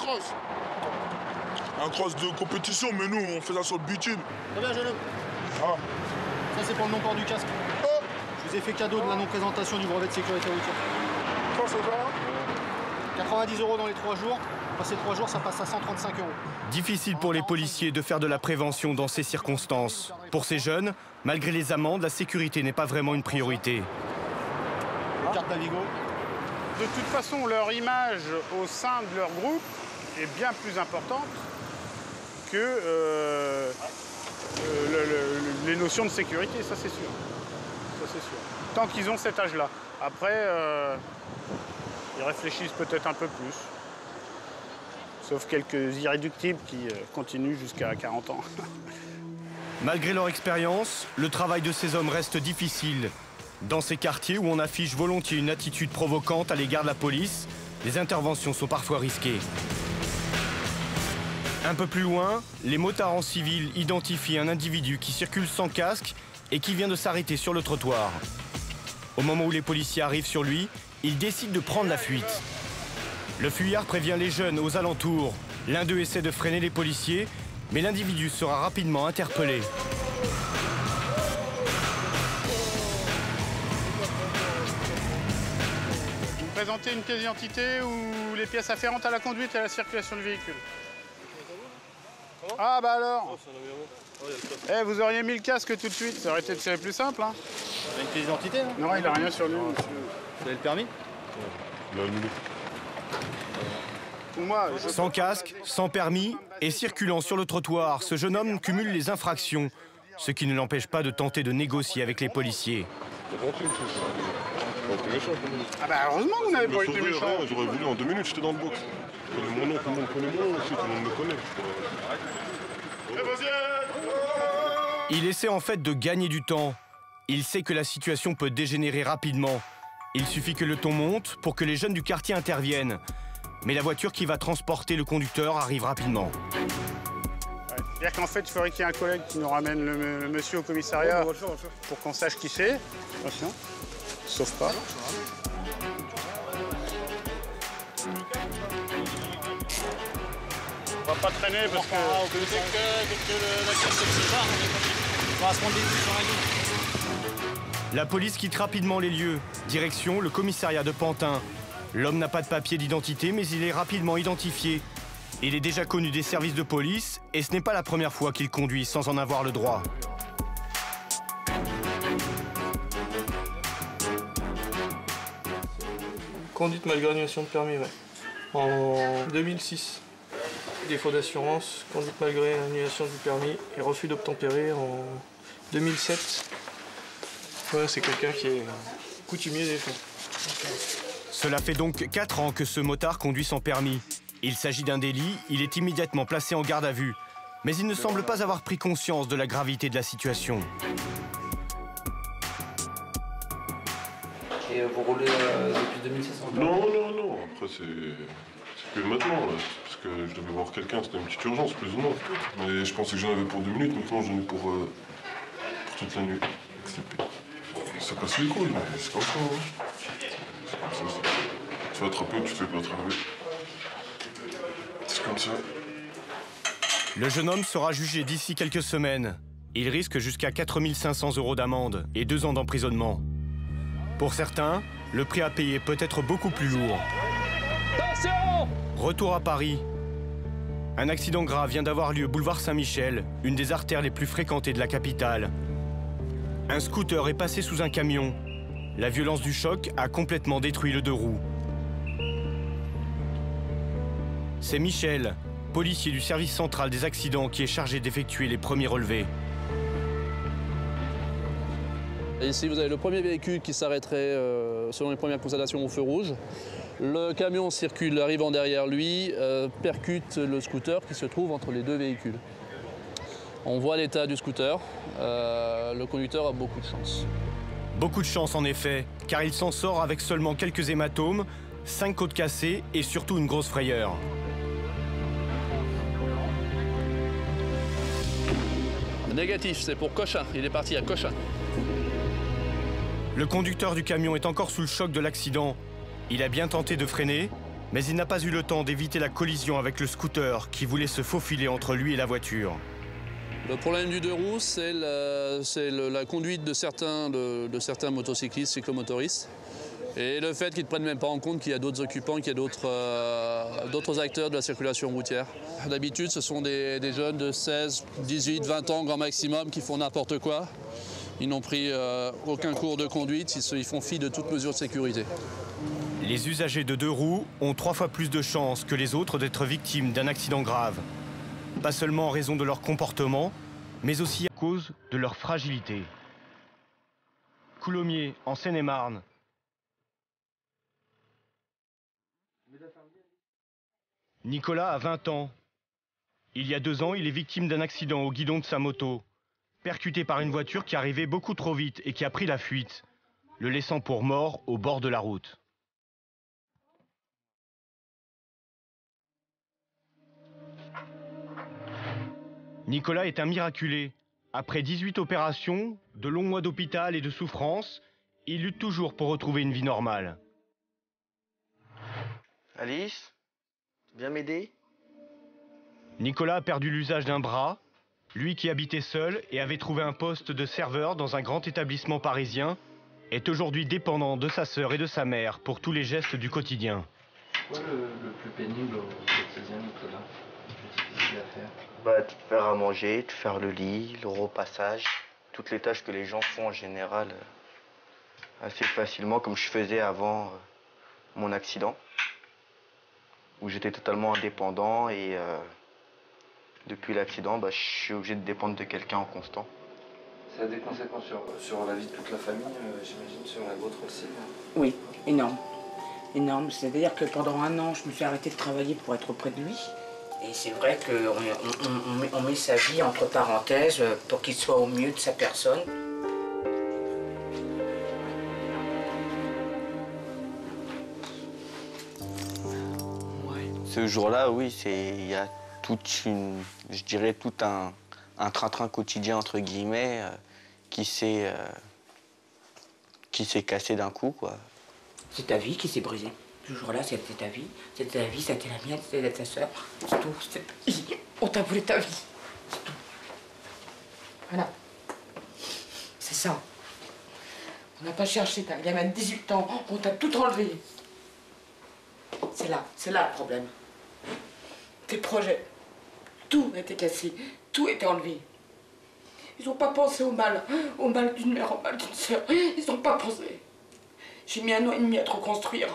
Speaker 21: Un cross de compétition, mais nous, on fait ça sur le bitume.
Speaker 7: Très bien, jeune homme.
Speaker 21: Ah.
Speaker 7: Ça, c'est pour le non-port du casque.
Speaker 21: Oh.
Speaker 7: Je vous ai fait cadeau de la non-présentation du brevet de sécurité routière.
Speaker 21: Quand ça va?
Speaker 7: 90 € dans les 3 jours. Passer 3 jours, ça passe à 135 €.
Speaker 1: Difficile pour les policiers de faire de la prévention dans ces circonstances. Pour ces jeunes, malgré les amendes, la sécurité n'est pas vraiment une priorité.
Speaker 7: Carte Navigo.
Speaker 6: De toute façon, leur image au sein de leur groupe est bien plus importante que les notions de sécurité, ça c'est sûr. Ça c'est sûr. Tant qu'ils ont cet âge-là. Après, ils réfléchissent peut-être un peu plus. Sauf quelques irréductibles qui continuent jusqu'à 40 ans.
Speaker 1: Malgré leur expérience, le travail de ces hommes reste difficile. Dans ces quartiers où on affiche volontiers une attitude provocante à l'égard de la police, les interventions sont parfois risquées. Un peu plus loin, les motards en civil identifient un individu qui circule sans casque et qui vient de s'arrêter sur le trottoir. Au moment où les policiers arrivent sur lui, il décide de prendre la fuite. Le fuyard prévient les jeunes aux alentours. L'un d'eux essaie de freiner les policiers, mais l'individu sera rapidement interpellé.
Speaker 6: Présenter une pièce d'identité ou les pièces afférentes à la conduite et à la circulation du véhicule. Ah bah alors vous auriez mis le casque tout de suite, ça aurait été plus simple. Hein.
Speaker 7: Il a une pièce d'identité, hein?
Speaker 6: Non, il n'a rien sur lui.
Speaker 7: Vous avez le permis?
Speaker 1: Sans casque, sans permis et circulant sur le trottoir, ce jeune homme cumule les infractions, ce qui ne l'empêche pas de tenter de négocier avec les policiers.
Speaker 6: Ah bah heureusement que vous n'avez pas été méchant.
Speaker 21: J'aurais voulu en 2 minutes, j'étais dans le box. Mon nom, tout le monde connaît mon nom aussi, tout le monde me connaît.
Speaker 1: Il essaie en fait de gagner du temps. Il sait que la situation peut dégénérer rapidement. Il suffit que le ton monte pour que les jeunes du quartier interviennent. Mais la voiture qui va transporter le conducteur arrive rapidement.
Speaker 6: C'est-à-dire qu'en fait, il faudrait qu'il y ait un collègue qui nous ramène le monsieur au commissariat pour qu'on sache qui c'est. Attention, sauf pas. On va pas traîner parce que...
Speaker 7: Dès que la caisse se barre, on va se prendre des coups sur la gueule.
Speaker 1: La police quitte rapidement les lieux. Direction le commissariat de Pantin. L'homme n'a pas de papier d'identité, mais il est rapidement identifié. Il est déjà connu des services de police et ce n'est pas la première fois qu'il conduit sans en avoir le droit.
Speaker 19: Conduite malgré annulation de permis, ouais. En 2006. Défaut d'assurance, conduite malgré annulation du permis et refus d'obtempérer en 2007. Ouais, c'est quelqu'un qui est coutumier des faits.
Speaker 1: Cela fait donc 4 ans que ce motard conduit sans permis. Il s'agit d'un délit, il est immédiatement placé en garde à vue. Mais il ne semble pas avoir pris conscience de la gravité de la situation.
Speaker 22: Et vous roulez depuis 2006 en
Speaker 21: Non. Après, c'est que maintenant, là. Parce que je devais voir quelqu'un, c'était une petite urgence, plus ou moins. Mais je pensais que j'en avais pour 2 minutes, maintenant j'en ai pour toute la nuit. Ça casse les couilles, mais c'est comme ça. Hein. C'est comme ça. Tu vas attraper ou tu te fais pas attraper. C'est comme ça.
Speaker 1: Le jeune homme sera jugé d'ici quelques semaines. Il risque jusqu'à 4 500 € d'amende et 2 ans d'emprisonnement. Pour certains, le prix à payer peut être beaucoup plus lourd.
Speaker 8: Attention !
Speaker 1: Retour à Paris. Un accident grave vient d'avoir lieu boulevard Saint-Michel, une des artères les plus fréquentées de la capitale. Un scooter est passé sous un camion. La violence du choc a complètement détruit le 2 roues. C'est Michel, policier du service central des accidents, qui est chargé d'effectuer les premiers relevés.
Speaker 8: Ici, vous avez le premier véhicule qui s'arrêterait, selon les premières constatations, au feu rouge. Le camion circule, arrivant derrière lui, percute le scooter qui se trouve entre les 2 véhicules. On voit l'état du scooter. Le conducteur a beaucoup de chance.
Speaker 1: Beaucoup de chance, en effet, car il s'en sort avec seulement quelques hématomes, 5 côtes cassées et surtout une grosse frayeur.
Speaker 8: Négatif, c'est pour Cochin. Il est parti à Cochin.
Speaker 1: Le conducteur du camion est encore sous le choc de l'accident. Il a bien tenté de freiner, mais il n'a pas eu le temps d'éviter la collision avec le scooter qui voulait se faufiler entre lui et la voiture.
Speaker 8: Le problème du 2 roues, c'est la conduite de certains motocyclistes, cyclomotoristes. Et le fait qu'ils ne prennent même pas en compte qu'il y a d'autres occupants, qu'il y a d'autres acteurs de la circulation routière. D'habitude, ce sont des jeunes de 16, 18, 20 ans, grand maximum, qui font n'importe quoi. Ils n'ont pris aucun cours de conduite, ils font fi de toute mesure de sécurité.
Speaker 1: Les usagers de 2 roues ont 3 fois plus de chances que les autres d'être victimes d'un accident grave. Pas seulement en raison de leur comportement, mais aussi à cause de leur fragilité. Coulommiers, en Seine-et-Marne. Nicolas a 20 ans. Il y a 2 ans, il est victime d'un accident au guidon de sa moto, percuté par une voiture qui arrivait beaucoup trop vite et qui a pris la fuite, le laissant pour mort au bord de la route. Nicolas est un miraculé. Après 18 opérations, de longs mois d'hôpital et de souffrance, il lutte toujours pour retrouver une vie normale.
Speaker 9: Alice, viens m'aider.
Speaker 1: Nicolas a perdu l'usage d'un bras, lui qui habitait seul et avait trouvé un poste de serveur dans un grand établissement parisien, est aujourd'hui dépendant de sa sœur et de sa mère pour tous les gestes du quotidien.
Speaker 22: C'est quoi le plus pénible au quotidien, Nicolas? Le plus difficile à faire?
Speaker 9: Bah, te faire à manger, te faire le lit, le repassage, toutes les tâches que les gens font en général assez facilement, comme je faisais avant mon accident, où j'étais totalement indépendant et depuis l'accident, bah, je suis obligé de dépendre de quelqu'un en constant.
Speaker 22: Ça a des conséquences sur la vie de toute la famille, j'imagine, sur la vôtre aussi.
Speaker 10: Oui, énorme. Énorme. C'est-à-dire que pendant 1 an, je me suis arrêtée de travailler pour être auprès de lui. Et c'est vrai qu'on met sa vie entre parenthèses pour qu'il soit au mieux de sa personne.
Speaker 9: Ce jour-là, oui, il y a je dirais tout un train-train quotidien, entre guillemets, qui s'est cassé d'un coup, quoi.
Speaker 10: C'est ta vie qui s'est brisée. Ce jour-là, c'était ta vie, c'était la mienne, c'était ta soeur. C'est tout. On t'a volé ta vie. C'est tout. Voilà. C'est ça. On n'a pas cherché, t'as un gamin de 18 ans, on t'a tout enlevé. C'est là le problème. Tes projets, tout a été cassé, tout a été enlevé. Ils n'ont pas pensé au mal d'une mère, au mal d'une sœur. Ils n'ont pas pensé. J'ai mis 1 an et demi à te reconstruire.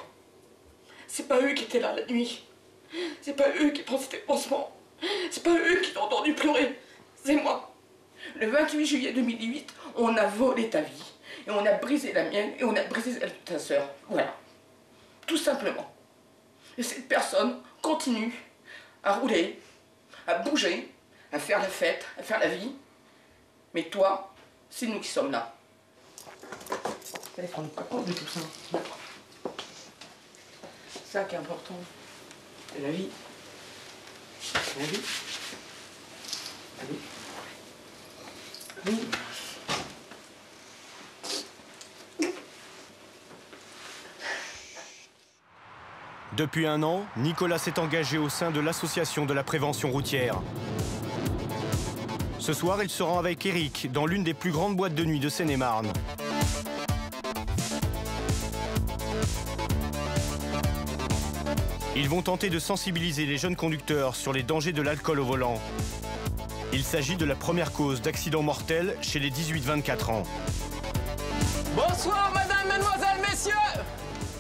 Speaker 10: C'est pas eux qui étaient là la nuit. C'est pas eux qui pensaient tes pansements. C'est pas eux qui t'ont entendu pleurer. C'est moi. Le 28 juillet 2008, on a volé ta vie. Et on a brisé la mienne et on a brisé celle de ta sœur. Voilà. Tout simplement. Et cette personne continue à rouler, à bouger, à faire la fête, à faire la vie. Mais toi, c'est nous qui sommes là. Vous allez prendre compte de tout ça. C'est ça qui est important. C'est la vie. La vie. La vie. La vie.
Speaker 1: Depuis 1 an, Nicolas s'est engagé au sein de l'association de la prévention routière. Ce soir, il se rend avec Eric dans l'une des plus grandes boîtes de nuit de Seine-et-Marne. Ils vont tenter de sensibiliser les jeunes conducteurs sur les dangers de l'alcool au volant. Il s'agit de la première cause d'accident mortel chez les 18-24 ans.
Speaker 11: Bonsoir, madame, mademoiselle, messieurs!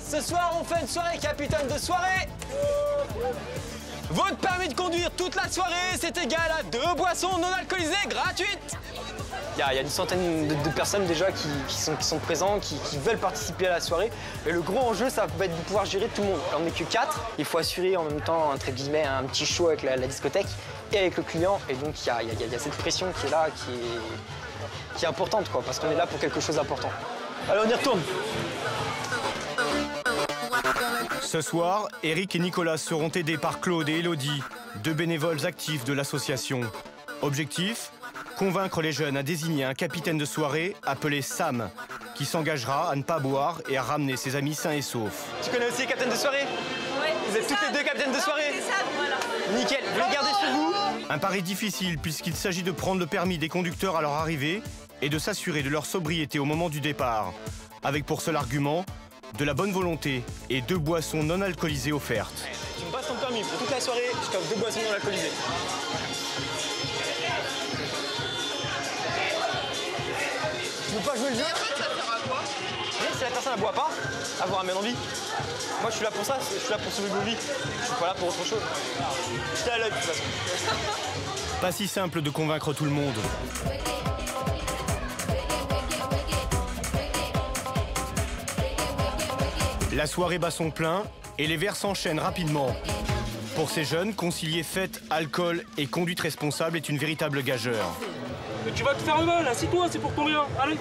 Speaker 11: Ce soir, on fait une soirée capitaine de soirée. Votre permis de conduire toute la soirée, c'est égal à 2 boissons non alcoolisées gratuites.
Speaker 23: Il y a une centaine de personnes déjà qui sont présents, qui veulent participer à la soirée. Et le gros enjeu, ça va être de pouvoir gérer tout le monde. On n'est que 4. Il faut assurer en même temps, entre guillemets, un petit show avec la discothèque et avec le client. Et donc, il y a cette pression qui est là, qui est importante, quoi, parce qu'on est là pour quelque chose d'important. Allez, on y retourne.
Speaker 1: Ce soir, Eric et Nicolas seront aidés par Claude et Elodie, 2 bénévoles actifs de l'association. Objectif ? Convaincre les jeunes à désigner un capitaine de soirée appelé Sam, qui s'engagera à ne pas boire et à ramener ses amis sains et saufs.
Speaker 23: Tu connais aussi les capitaines de soirée?
Speaker 11: Oui.
Speaker 23: Vous êtes toutes les 2 capitaines de soirée?
Speaker 11: C'est ça, voilà.
Speaker 23: Nickel, vous les gardez sur vous?
Speaker 1: Un pari difficile puisqu'il s'agit de prendre le permis des conducteurs à leur arrivée et de s'assurer de leur sobriété au moment du départ, avec pour seul argument de la bonne volonté et 2 boissons non alcoolisées offertes.
Speaker 23: Tu me passes ton permis pour toute la soirée, je t'offre 2 boissons non alcoolisées. Tu veux pas jouer le jeu? Si la personne ne boit pas, avoir un bien envie. Moi je suis là pour ça, je suis là pour sauver vos vies. Je suis pas là pour autre chose. J'étais à l'œil de toute façon.
Speaker 1: Pas si simple de convaincre tout le monde. La soirée bat son plein et les verres s'enchaînent rapidement. Pour ces jeunes, concilier fête, alcool et conduite responsable est une véritable gageure.
Speaker 14: Mais tu vas te faire le mal, assis-toi, c'est pour ton bien, allez.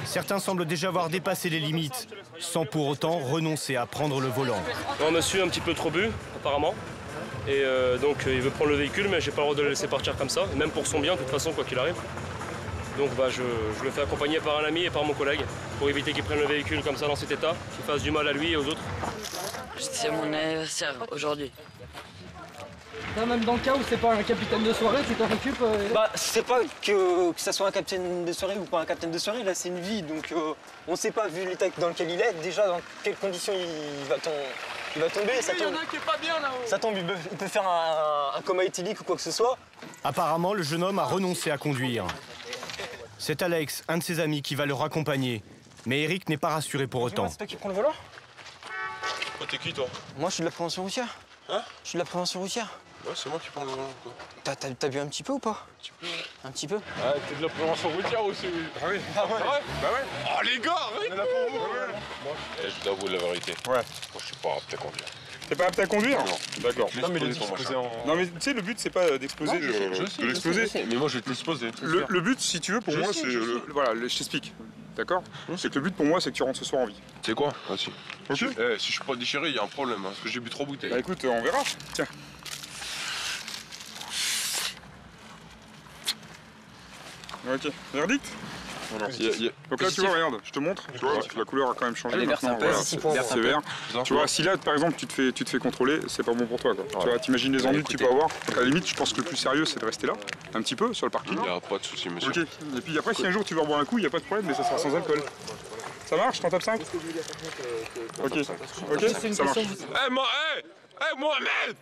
Speaker 1: Certains semblent déjà avoir dépassé les limites, sans pour autant renoncer à prendre le volant.
Speaker 14: Un monsieur un petit peu trop bu, apparemment. Et donc il veut prendre le véhicule, mais j'ai pas le droit de le laisser partir comme ça, et même pour son bien, de toute façon, quoi qu'il arrive. Donc je le fais accompagner par un ami et par mon collègue, pour éviter qu'il prenne le véhicule comme ça dans cet état, qu'il fasse du mal à lui et aux autres.
Speaker 15: C'est mon anniversaire aujourd'hui.
Speaker 22: Là, même dans le cas où c'est pas un capitaine de soirée, tu t'en occupes
Speaker 23: Bah, c'est pas que ça soit un capitaine de soirée ou pas un capitaine de soirée, là c'est une vie, donc on sait pas, vu l'état dans lequel il est, déjà dans quelles conditions il va tomber. Ça
Speaker 22: il y en
Speaker 23: tombe,
Speaker 22: a un qui est pas bien là-haut.
Speaker 23: ça tombe, il peut faire un coma éthylique ou quoi que ce soit.
Speaker 1: Apparemment, le jeune homme a renoncé à conduire. C'est Alex, un de ses amis, qui va le raccompagner. Mais Eric n'est pas rassuré pour autant.
Speaker 23: C'est toi qui prends le volant?
Speaker 2: T'es qui, toi?
Speaker 23: Moi, je suis de la prévention routière.
Speaker 2: Hein?
Speaker 23: Je suis de la prévention routière.
Speaker 2: Ouais, c'est moi qui prends le volant, quoi.
Speaker 23: T'as bu un petit peu ou pas?
Speaker 2: Un petit peu.
Speaker 23: Un petit peu?
Speaker 2: Ah, t'es de la prévention routière aussi. Ah oui. Ah ouais? Bah ouais. Oh, les gars, arrête. On est là pour vous. Ouais. Je dois avouer la vérité. Ouais. Moi, je suis pas apte à conduire.
Speaker 12: T'es pas apte à conduire?
Speaker 2: Non.
Speaker 12: D'accord.
Speaker 2: Non, mais
Speaker 12: Non, mais tu sais, le but, c'est pas d'exploser, de l'exploser.
Speaker 2: Mais moi, je vais te l'exposer.
Speaker 12: Le but, si tu veux, pour moi, c'est... Voilà, je t'explique. D'accord? C'est que le but pour moi, c'est que tu rentres ce soir en vie.
Speaker 2: C'est quoi? Vas-y.
Speaker 12: Ok.
Speaker 2: Si je suis pas déchiré, il y a un problème, hein, parce que j'ai bu 3 bouteilles.
Speaker 12: Bah écoute, on verra. Tiens. Ok. Verdict?
Speaker 2: Voilà.
Speaker 12: Donc là, tu vois, regarde, je te montre. Tu vois, la couleur a quand même changé. Maintenant, voilà, c'est vert. Tu vois, si là, par exemple, tu te fais contrôler, c'est pas bon pour toi, quoi. Tu vois, t'imagines les ennuis que tu peux avoir. À la limite, je pense que le plus sérieux, c'est de rester là, un petit peu, sur le parking.
Speaker 2: Il n'y a pas de souci, monsieur.
Speaker 12: Ok. Et puis après, si un jour tu veux reboire un coup, il n'y a pas de problème, mais ça sera sans alcool. Ça marche? T'en tapes 5? Ok. Ok, ça marche.
Speaker 2: Eh, Mohamed!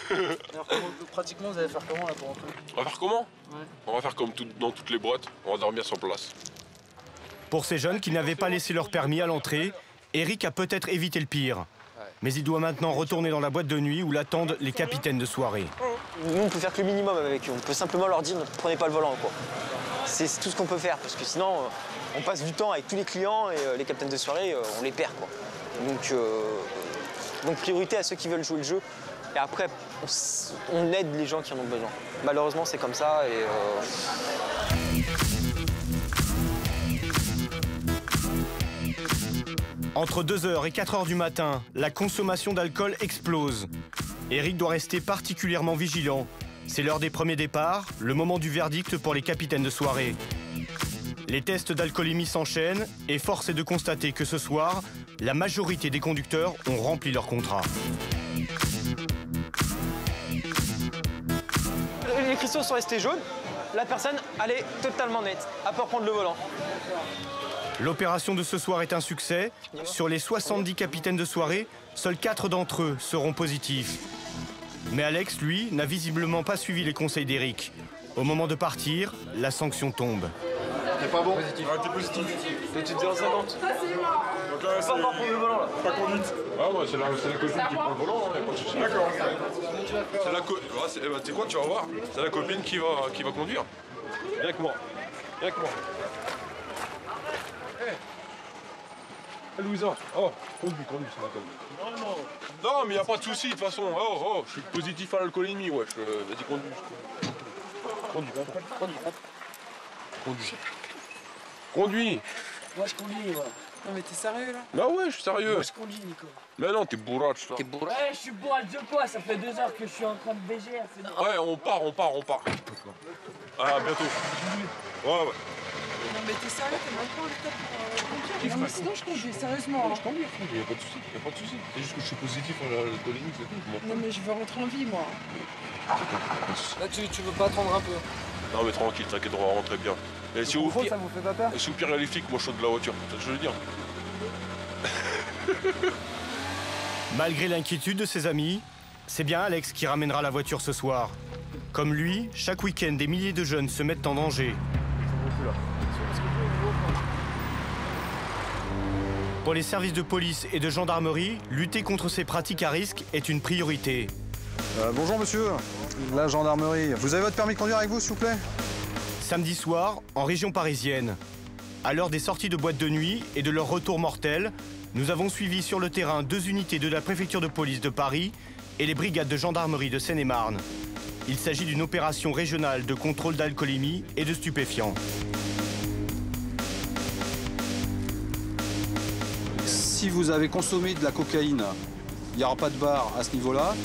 Speaker 22: Alors, pratiquement, vous allez faire comment là pour rentrer?
Speaker 2: On va faire comment?
Speaker 22: Ouais.
Speaker 2: On va faire comme dans toutes les boîtes, on va dormir sur place.
Speaker 1: Pour ces jeunes qui n'avaient pas laissé leur permis à l'entrée, Eric a peut-être évité le pire. Mais il doit maintenant retourner dans la boîte de nuit où l'attendent les capitaines de soirée.
Speaker 23: Nous, on peut faire que le minimum avec eux. On peut simplement leur dire ne prenez pas le volant, quoi. C'est tout ce qu'on peut faire, parce que sinon, on passe du temps avec tous les clients et les capitaines de soirée, on les perd, quoi. Donc priorité à ceux qui veulent jouer le jeu. Et après, on aide les gens qui en ont besoin. Malheureusement, c'est comme ça.
Speaker 1: Entre 2h et 4h du matin, la consommation d'alcool explose. Eric doit rester particulièrement vigilant. C'est l'heure des premiers départs, le moment du verdict pour les capitaines de soirée. Les tests d'alcoolémie s'enchaînent et force est de constater que ce soir, la majorité des conducteurs ont rempli leur contrat.
Speaker 23: Les cristaux sont restés jaunes. La personne, elle est totalement nette. Elle peut reprendre le volant.
Speaker 1: L'opération de ce soir est un succès. Sur les 70 capitaines de soirée, seuls 4 d'entre eux seront positifs. Mais Alex, lui, n'a visiblement pas suivi les conseils d'Eric. Au moment de partir, la sanction tombe.
Speaker 12: T'es pas bon? Positif. Ah, t'es positif.
Speaker 23: Petite 0,50.
Speaker 12: Donc là, c'est...
Speaker 23: Pas prendre le volant, là.
Speaker 12: Pas conduite.
Speaker 2: Ah ouais, c'est la copine qui prend le volant, hein, y a pas de souci.
Speaker 12: D'accord.
Speaker 2: C'est la copine... tu sais quoi, tu vas voir, c'est la copine qui va conduire. Viens avec moi. Viens avec moi. Hé Louisa, oh, conduis, c'est la conduite. Non, mais y a pas de souci, de toute façon. Oh, je suis positif à l'alcoolémie, ouais. Vas-y, conduis. Conduis.
Speaker 22: Moi, je conduis, moi. Non, mais t'es sérieux, là?
Speaker 2: Bah ouais, je suis sérieux.
Speaker 22: Moi, je conduis, Nico.
Speaker 2: Mais non, t'es bourrache, là.
Speaker 22: Ouais, je suis bourrage de quoi? Ça fait 2 heures que je suis en train de BGR.
Speaker 2: Ouais, on part. Ah, bientôt. Ouais.
Speaker 22: Non, mais t'es sérieux? T'es même pas en état pour conduire? Non, mais sinon, je conduis, sérieusement.
Speaker 2: Je conduis, y a pas de souci. C'est juste que je suis positif à l'alcoolémie, c'est tout.
Speaker 22: Non, mais je veux rentrer en vie, moi. Là, tu veux pas attendre un peu?
Speaker 2: Non, mais tranquille, t'inquiète, on va rentrer bien. Et si au pire,
Speaker 22: ça vous fait pas peur?
Speaker 2: et si au pire, il y a les flics, moi je saute de la voiture, c'est ce que je veux dire.
Speaker 1: Malgré l'inquiétude de ses amis, c'est bien Alex qui ramènera la voiture ce soir. Comme lui, chaque week-end, des milliers de jeunes se mettent en danger. Pour les services de police et de gendarmerie, lutter contre ces pratiques à risque est une priorité.
Speaker 13: Bonjour monsieur, la gendarmerie. Vous avez votre permis de conduire avec vous, s'il vous plaît?
Speaker 1: Samedi soir, en région parisienne. À l'heure des sorties de boîtes de nuit et de leur retour mortel, nous avons suivi sur le terrain 2 unités de la préfecture de police de Paris et les brigades de gendarmerie de Seine-et-Marne. Il s'agit d'une opération régionale de contrôle d'alcoolémie et de stupéfiants.
Speaker 13: Si vous avez consommé de la cocaïne, il n'y aura pas de bar à ce niveau-là.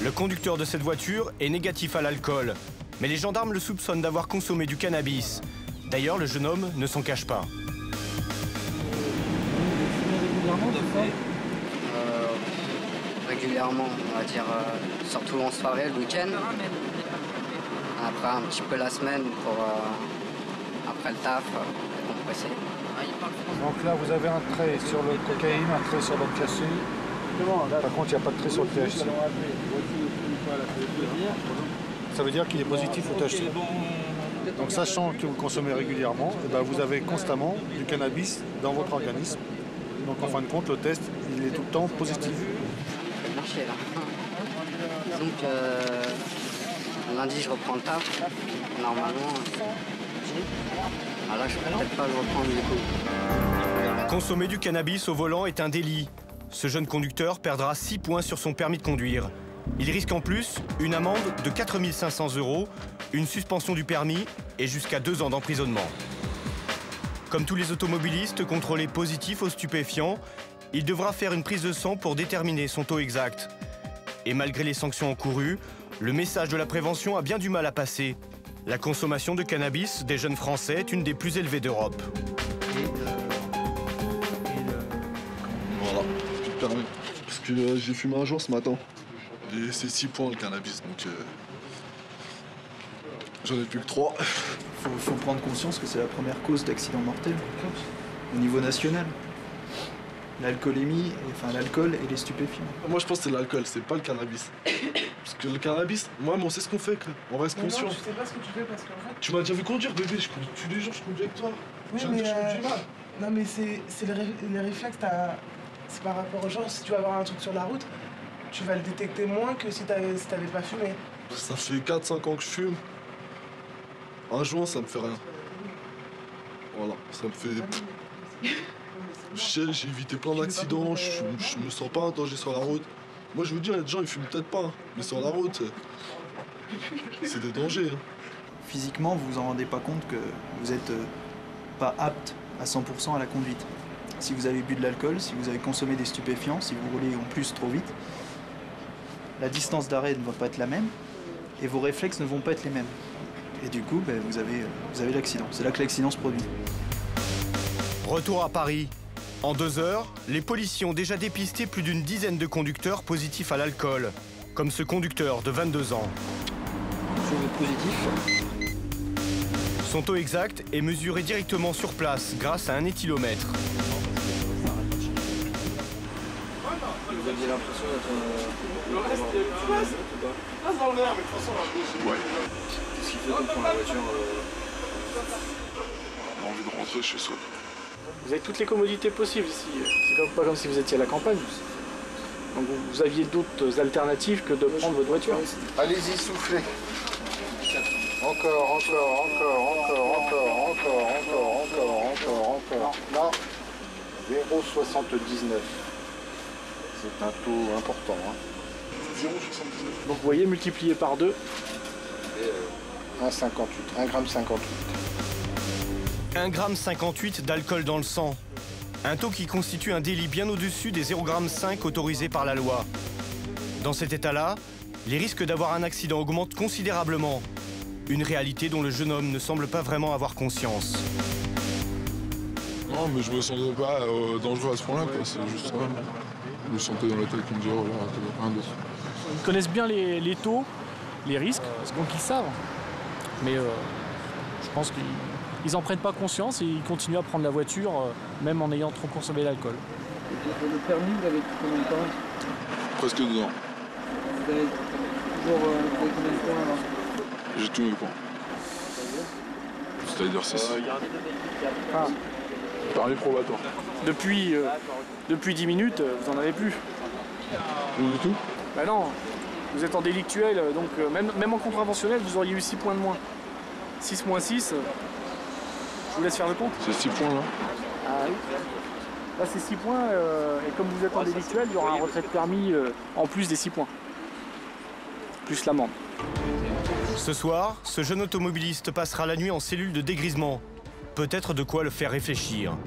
Speaker 1: Le conducteur de cette voiture est négatif à l'alcool, mais les gendarmes le soupçonnent d'avoir consommé du cannabis. D'ailleurs, le jeune homme ne s'en cache pas.
Speaker 5: régulièrement, on va dire, surtout en soirée, le week-end. Après un petit peu la semaine pour après le taf, décompresser.
Speaker 16: Donc là, vous avez un trait sur le cocaïne, un trait sur l'opiacé. Par contre, il n'y a pas de trait sur le THC. Ça veut dire qu'il est positif au THC. Donc, sachant que vous consommez régulièrement, et ben, vous avez constamment du cannabis dans votre organisme. Donc, en fin de compte, le test, il est tout le temps positif.
Speaker 5: Marché là. Donc, lundi, je reprends le taf. Normalement, là, je peux peut-être pas le reprendre du coup.
Speaker 1: Consommer du cannabis au volant est un délit. Ce jeune conducteur perdra 6 points sur son permis de conduire. Il risque en plus une amende de 4 500 €, une suspension du permis et jusqu'à 2 ans d'emprisonnement. Comme tous les automobilistes contrôlés positifs aux stupéfiants, il devra faire une prise de sang pour déterminer son taux exact. Et malgré les sanctions encourues, le message de la prévention a bien du mal à passer. La consommation de cannabis des jeunes Français est une des plus élevées d'Europe.
Speaker 4: Voilà, plus de permis. Parce que j'ai fumé un jour ce matin. Et c'est 6 points le cannabis, donc j'en ai plus que 3.
Speaker 22: Faut prendre conscience que c'est la première cause d'accident mortel au niveau national. L'alcoolémie, enfin l'alcool et les stupéfiants.
Speaker 4: Moi je pense que c'est l'alcool, c'est pas le cannabis. Parce que le cannabis, moi on sait ce qu'on fait, on reste conscient.
Speaker 17: Non, je sais pas ce que tu fais parce qu'en fait...
Speaker 4: Tu m'as déjà vu conduire bébé, je conduis tous les jours, je conduis avec toi.
Speaker 17: Oui,
Speaker 4: je
Speaker 17: mais
Speaker 4: conduis mal.
Speaker 17: non mais c'est les réflexes, c'est par rapport aux gens, si tu vas avoir un truc sur la route, tu vas le détecter moins que si t'avais pas fumé.
Speaker 4: Ça fait 4-5 ans que je fume. Un joint, ça me fait rien. Voilà, ça me fait... J'ai évité plein d'accidents, je me sens pas en danger sur la route. Moi je vous dis, il y a des gens ils fument peut-être pas, hein, mais sur la route, c'est des dangers. Hein.
Speaker 22: Physiquement, vous vous en rendez pas compte que vous êtes pas apte à 100% à la conduite. Si vous avez bu de l'alcool, si vous avez consommé des stupéfiants, si vous roulez en plus trop vite, la distance d'arrêt ne va pas être la même et vos réflexes ne vont pas être les mêmes. Et du coup, ben, vous avez l'accident. C'est là que l'accident se produit.
Speaker 1: Retour à Paris. En 2 heures, les policiers ont déjà dépisté plus d'une dizaine de conducteurs positifs à l'alcool, comme ce conducteur de 22 ans.
Speaker 22: Positif.
Speaker 1: Son taux exact est mesuré directement sur place grâce à un éthylomètre.
Speaker 22: Vous aviez l'impression d'être...
Speaker 4: Ouais.
Speaker 22: Qu'est-ce qui fait qu'on prend la voiture
Speaker 4: On a envie de rentrer chez soi.
Speaker 19: Vous avez toutes les commodités possibles ici. C'est pas comme si vous étiez à la campagne. Donc vous aviez d'autres alternatives que de prendre votre voiture.
Speaker 4: Allez-y, soufflez.
Speaker 16: Encore. Non. 0,79. C'est un taux important. Hein.
Speaker 4: 0,79.
Speaker 19: Donc vous voyez, multiplié par 2.
Speaker 16: 1,58. 1,58 g.
Speaker 1: 1,58 g d'alcool dans le sang. Un taux qui constitue un délit bien au-dessus des 0,5 g autorisés par la loi. Dans cet état-là, les risques d'avoir un accident augmentent considérablement. Une réalité dont le jeune homme ne semble pas vraiment avoir conscience.
Speaker 4: Non, mais je me sentais pas dangereux à ce point-là, quoi. C'est juste ça. Je me sentais dans la tête qui me disait, oh là, t'as rien d'autre.
Speaker 19: Ils connaissent bien les taux, les risques, donc ils savent. Mais je pense qu'ils n'en prennent pas conscience et ils continuent à prendre la voiture, même en ayant trop consommé d'alcool.
Speaker 22: Le permis, vous l'avez depuis combien de temps?
Speaker 4: Presque 2 ans.
Speaker 22: Vous avez toujours combien de points là?
Speaker 4: J'ai tous mes points. C'est-à-dire 6. Permis probatoire.
Speaker 19: Depuis 10 minutes, vous n'en avez plus.
Speaker 4: Plus du tout?
Speaker 19: Bah non, vous êtes en délictuel, donc même en contraventionnel, vous auriez eu 6 points de moins. 6 moins 6, je vous laisse faire le compte.
Speaker 4: C'est 6 points là?
Speaker 19: Ah oui. Là c'est 6 points, et comme vous êtes en délictuel, il y aura un retrait de permis en plus des 6 points. Plus l'amende.
Speaker 1: Ce soir, ce jeune automobiliste passera la nuit en cellule de dégrisement. Peut-être de quoi le faire réfléchir.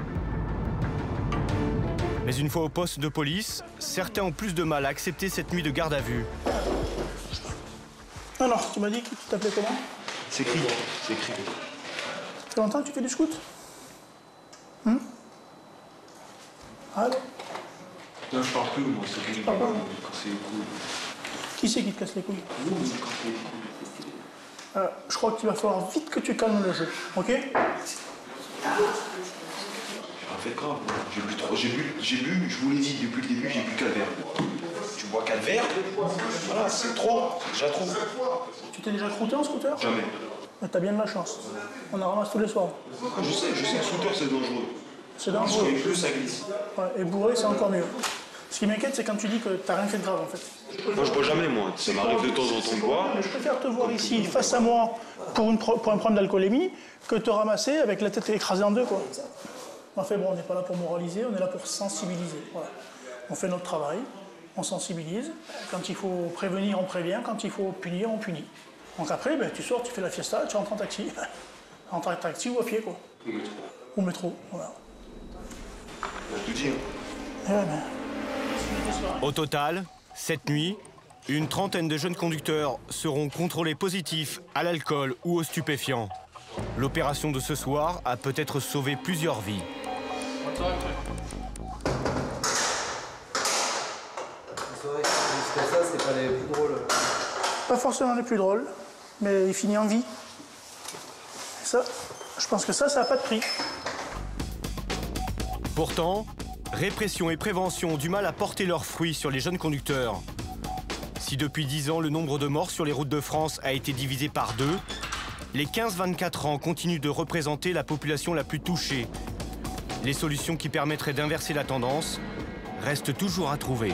Speaker 1: Mais une fois au poste de police, certains ont plus de mal à accepter cette nuit de garde à vue.
Speaker 17: Alors, tu m'as dit que tu t'appelais comment?
Speaker 22: C'est écrit. C'est écrit.
Speaker 17: Ça fait longtemps que tu fais du scout? Allô?
Speaker 3: Non, je parle plus, moi, c'est quand c'est cool.
Speaker 18: Qui c'est qui te casse les couilles?
Speaker 3: Vous, quand c'est cool.
Speaker 18: Je crois qu'il va falloir vite que tu calmes le jeu, ok?
Speaker 3: J'ai pas fait de grave. J'ai bu trop. J'ai bu, je vous l'ai dit depuis le début, j'ai bu 4 verres. Tu bois 4 verres, voilà, c'est trop, c'est déjà trop.
Speaker 18: Tu t'es déjà croûté en scooter?
Speaker 3: Jamais.
Speaker 18: Mais t'as bien de la chance. On en ramasse tous les soirs.
Speaker 3: Je sais que scooter c'est dangereux.
Speaker 18: C'est dangereux.
Speaker 3: Et plus ça glisse.
Speaker 18: Ouais, et bourré, c'est encore mieux. Ce qui m'inquiète, c'est quand tu dis que t'as rien fait de grave en fait.
Speaker 3: Moi je bois jamais, moi. Ça m'arrive de temps en temps de boire.
Speaker 18: Je préfère te voir ici, face à moi, pour un problème d'alcoolémie, que te ramasser avec la tête écrasée en deux, quoi. Enfin bon, on n'est pas là pour moraliser, on est là pour sensibiliser. Voilà. On fait notre travail, on sensibilise. Quand il faut prévenir, on prévient. Quand il faut punir, on punit. Donc après, ben, tu sors, tu fais la fiesta, tu rentres en taxi. En taxi ou à pied, quoi. Ou métro, voilà.
Speaker 3: Tout dire.
Speaker 1: Au total, cette nuit, une trentaine de jeunes conducteurs seront contrôlés positifs à l'alcool ou aux stupéfiants. L'opération de ce soir a peut-être sauvé plusieurs vies.
Speaker 22: Ça, c'est pas les plus drôles.
Speaker 18: Pas forcément les plus drôles, mais il finit en vie. Ça, je pense que ça n'a pas de prix.
Speaker 1: Pourtant, répression et prévention ont du mal à porter leurs fruits sur les jeunes conducteurs. Si depuis 10 ans, le nombre de morts sur les routes de France a été divisé par 2, les 15-24 ans continuent de représenter la population la plus touchée. Les solutions qui permettraient d'inverser la tendance restent toujours à trouver.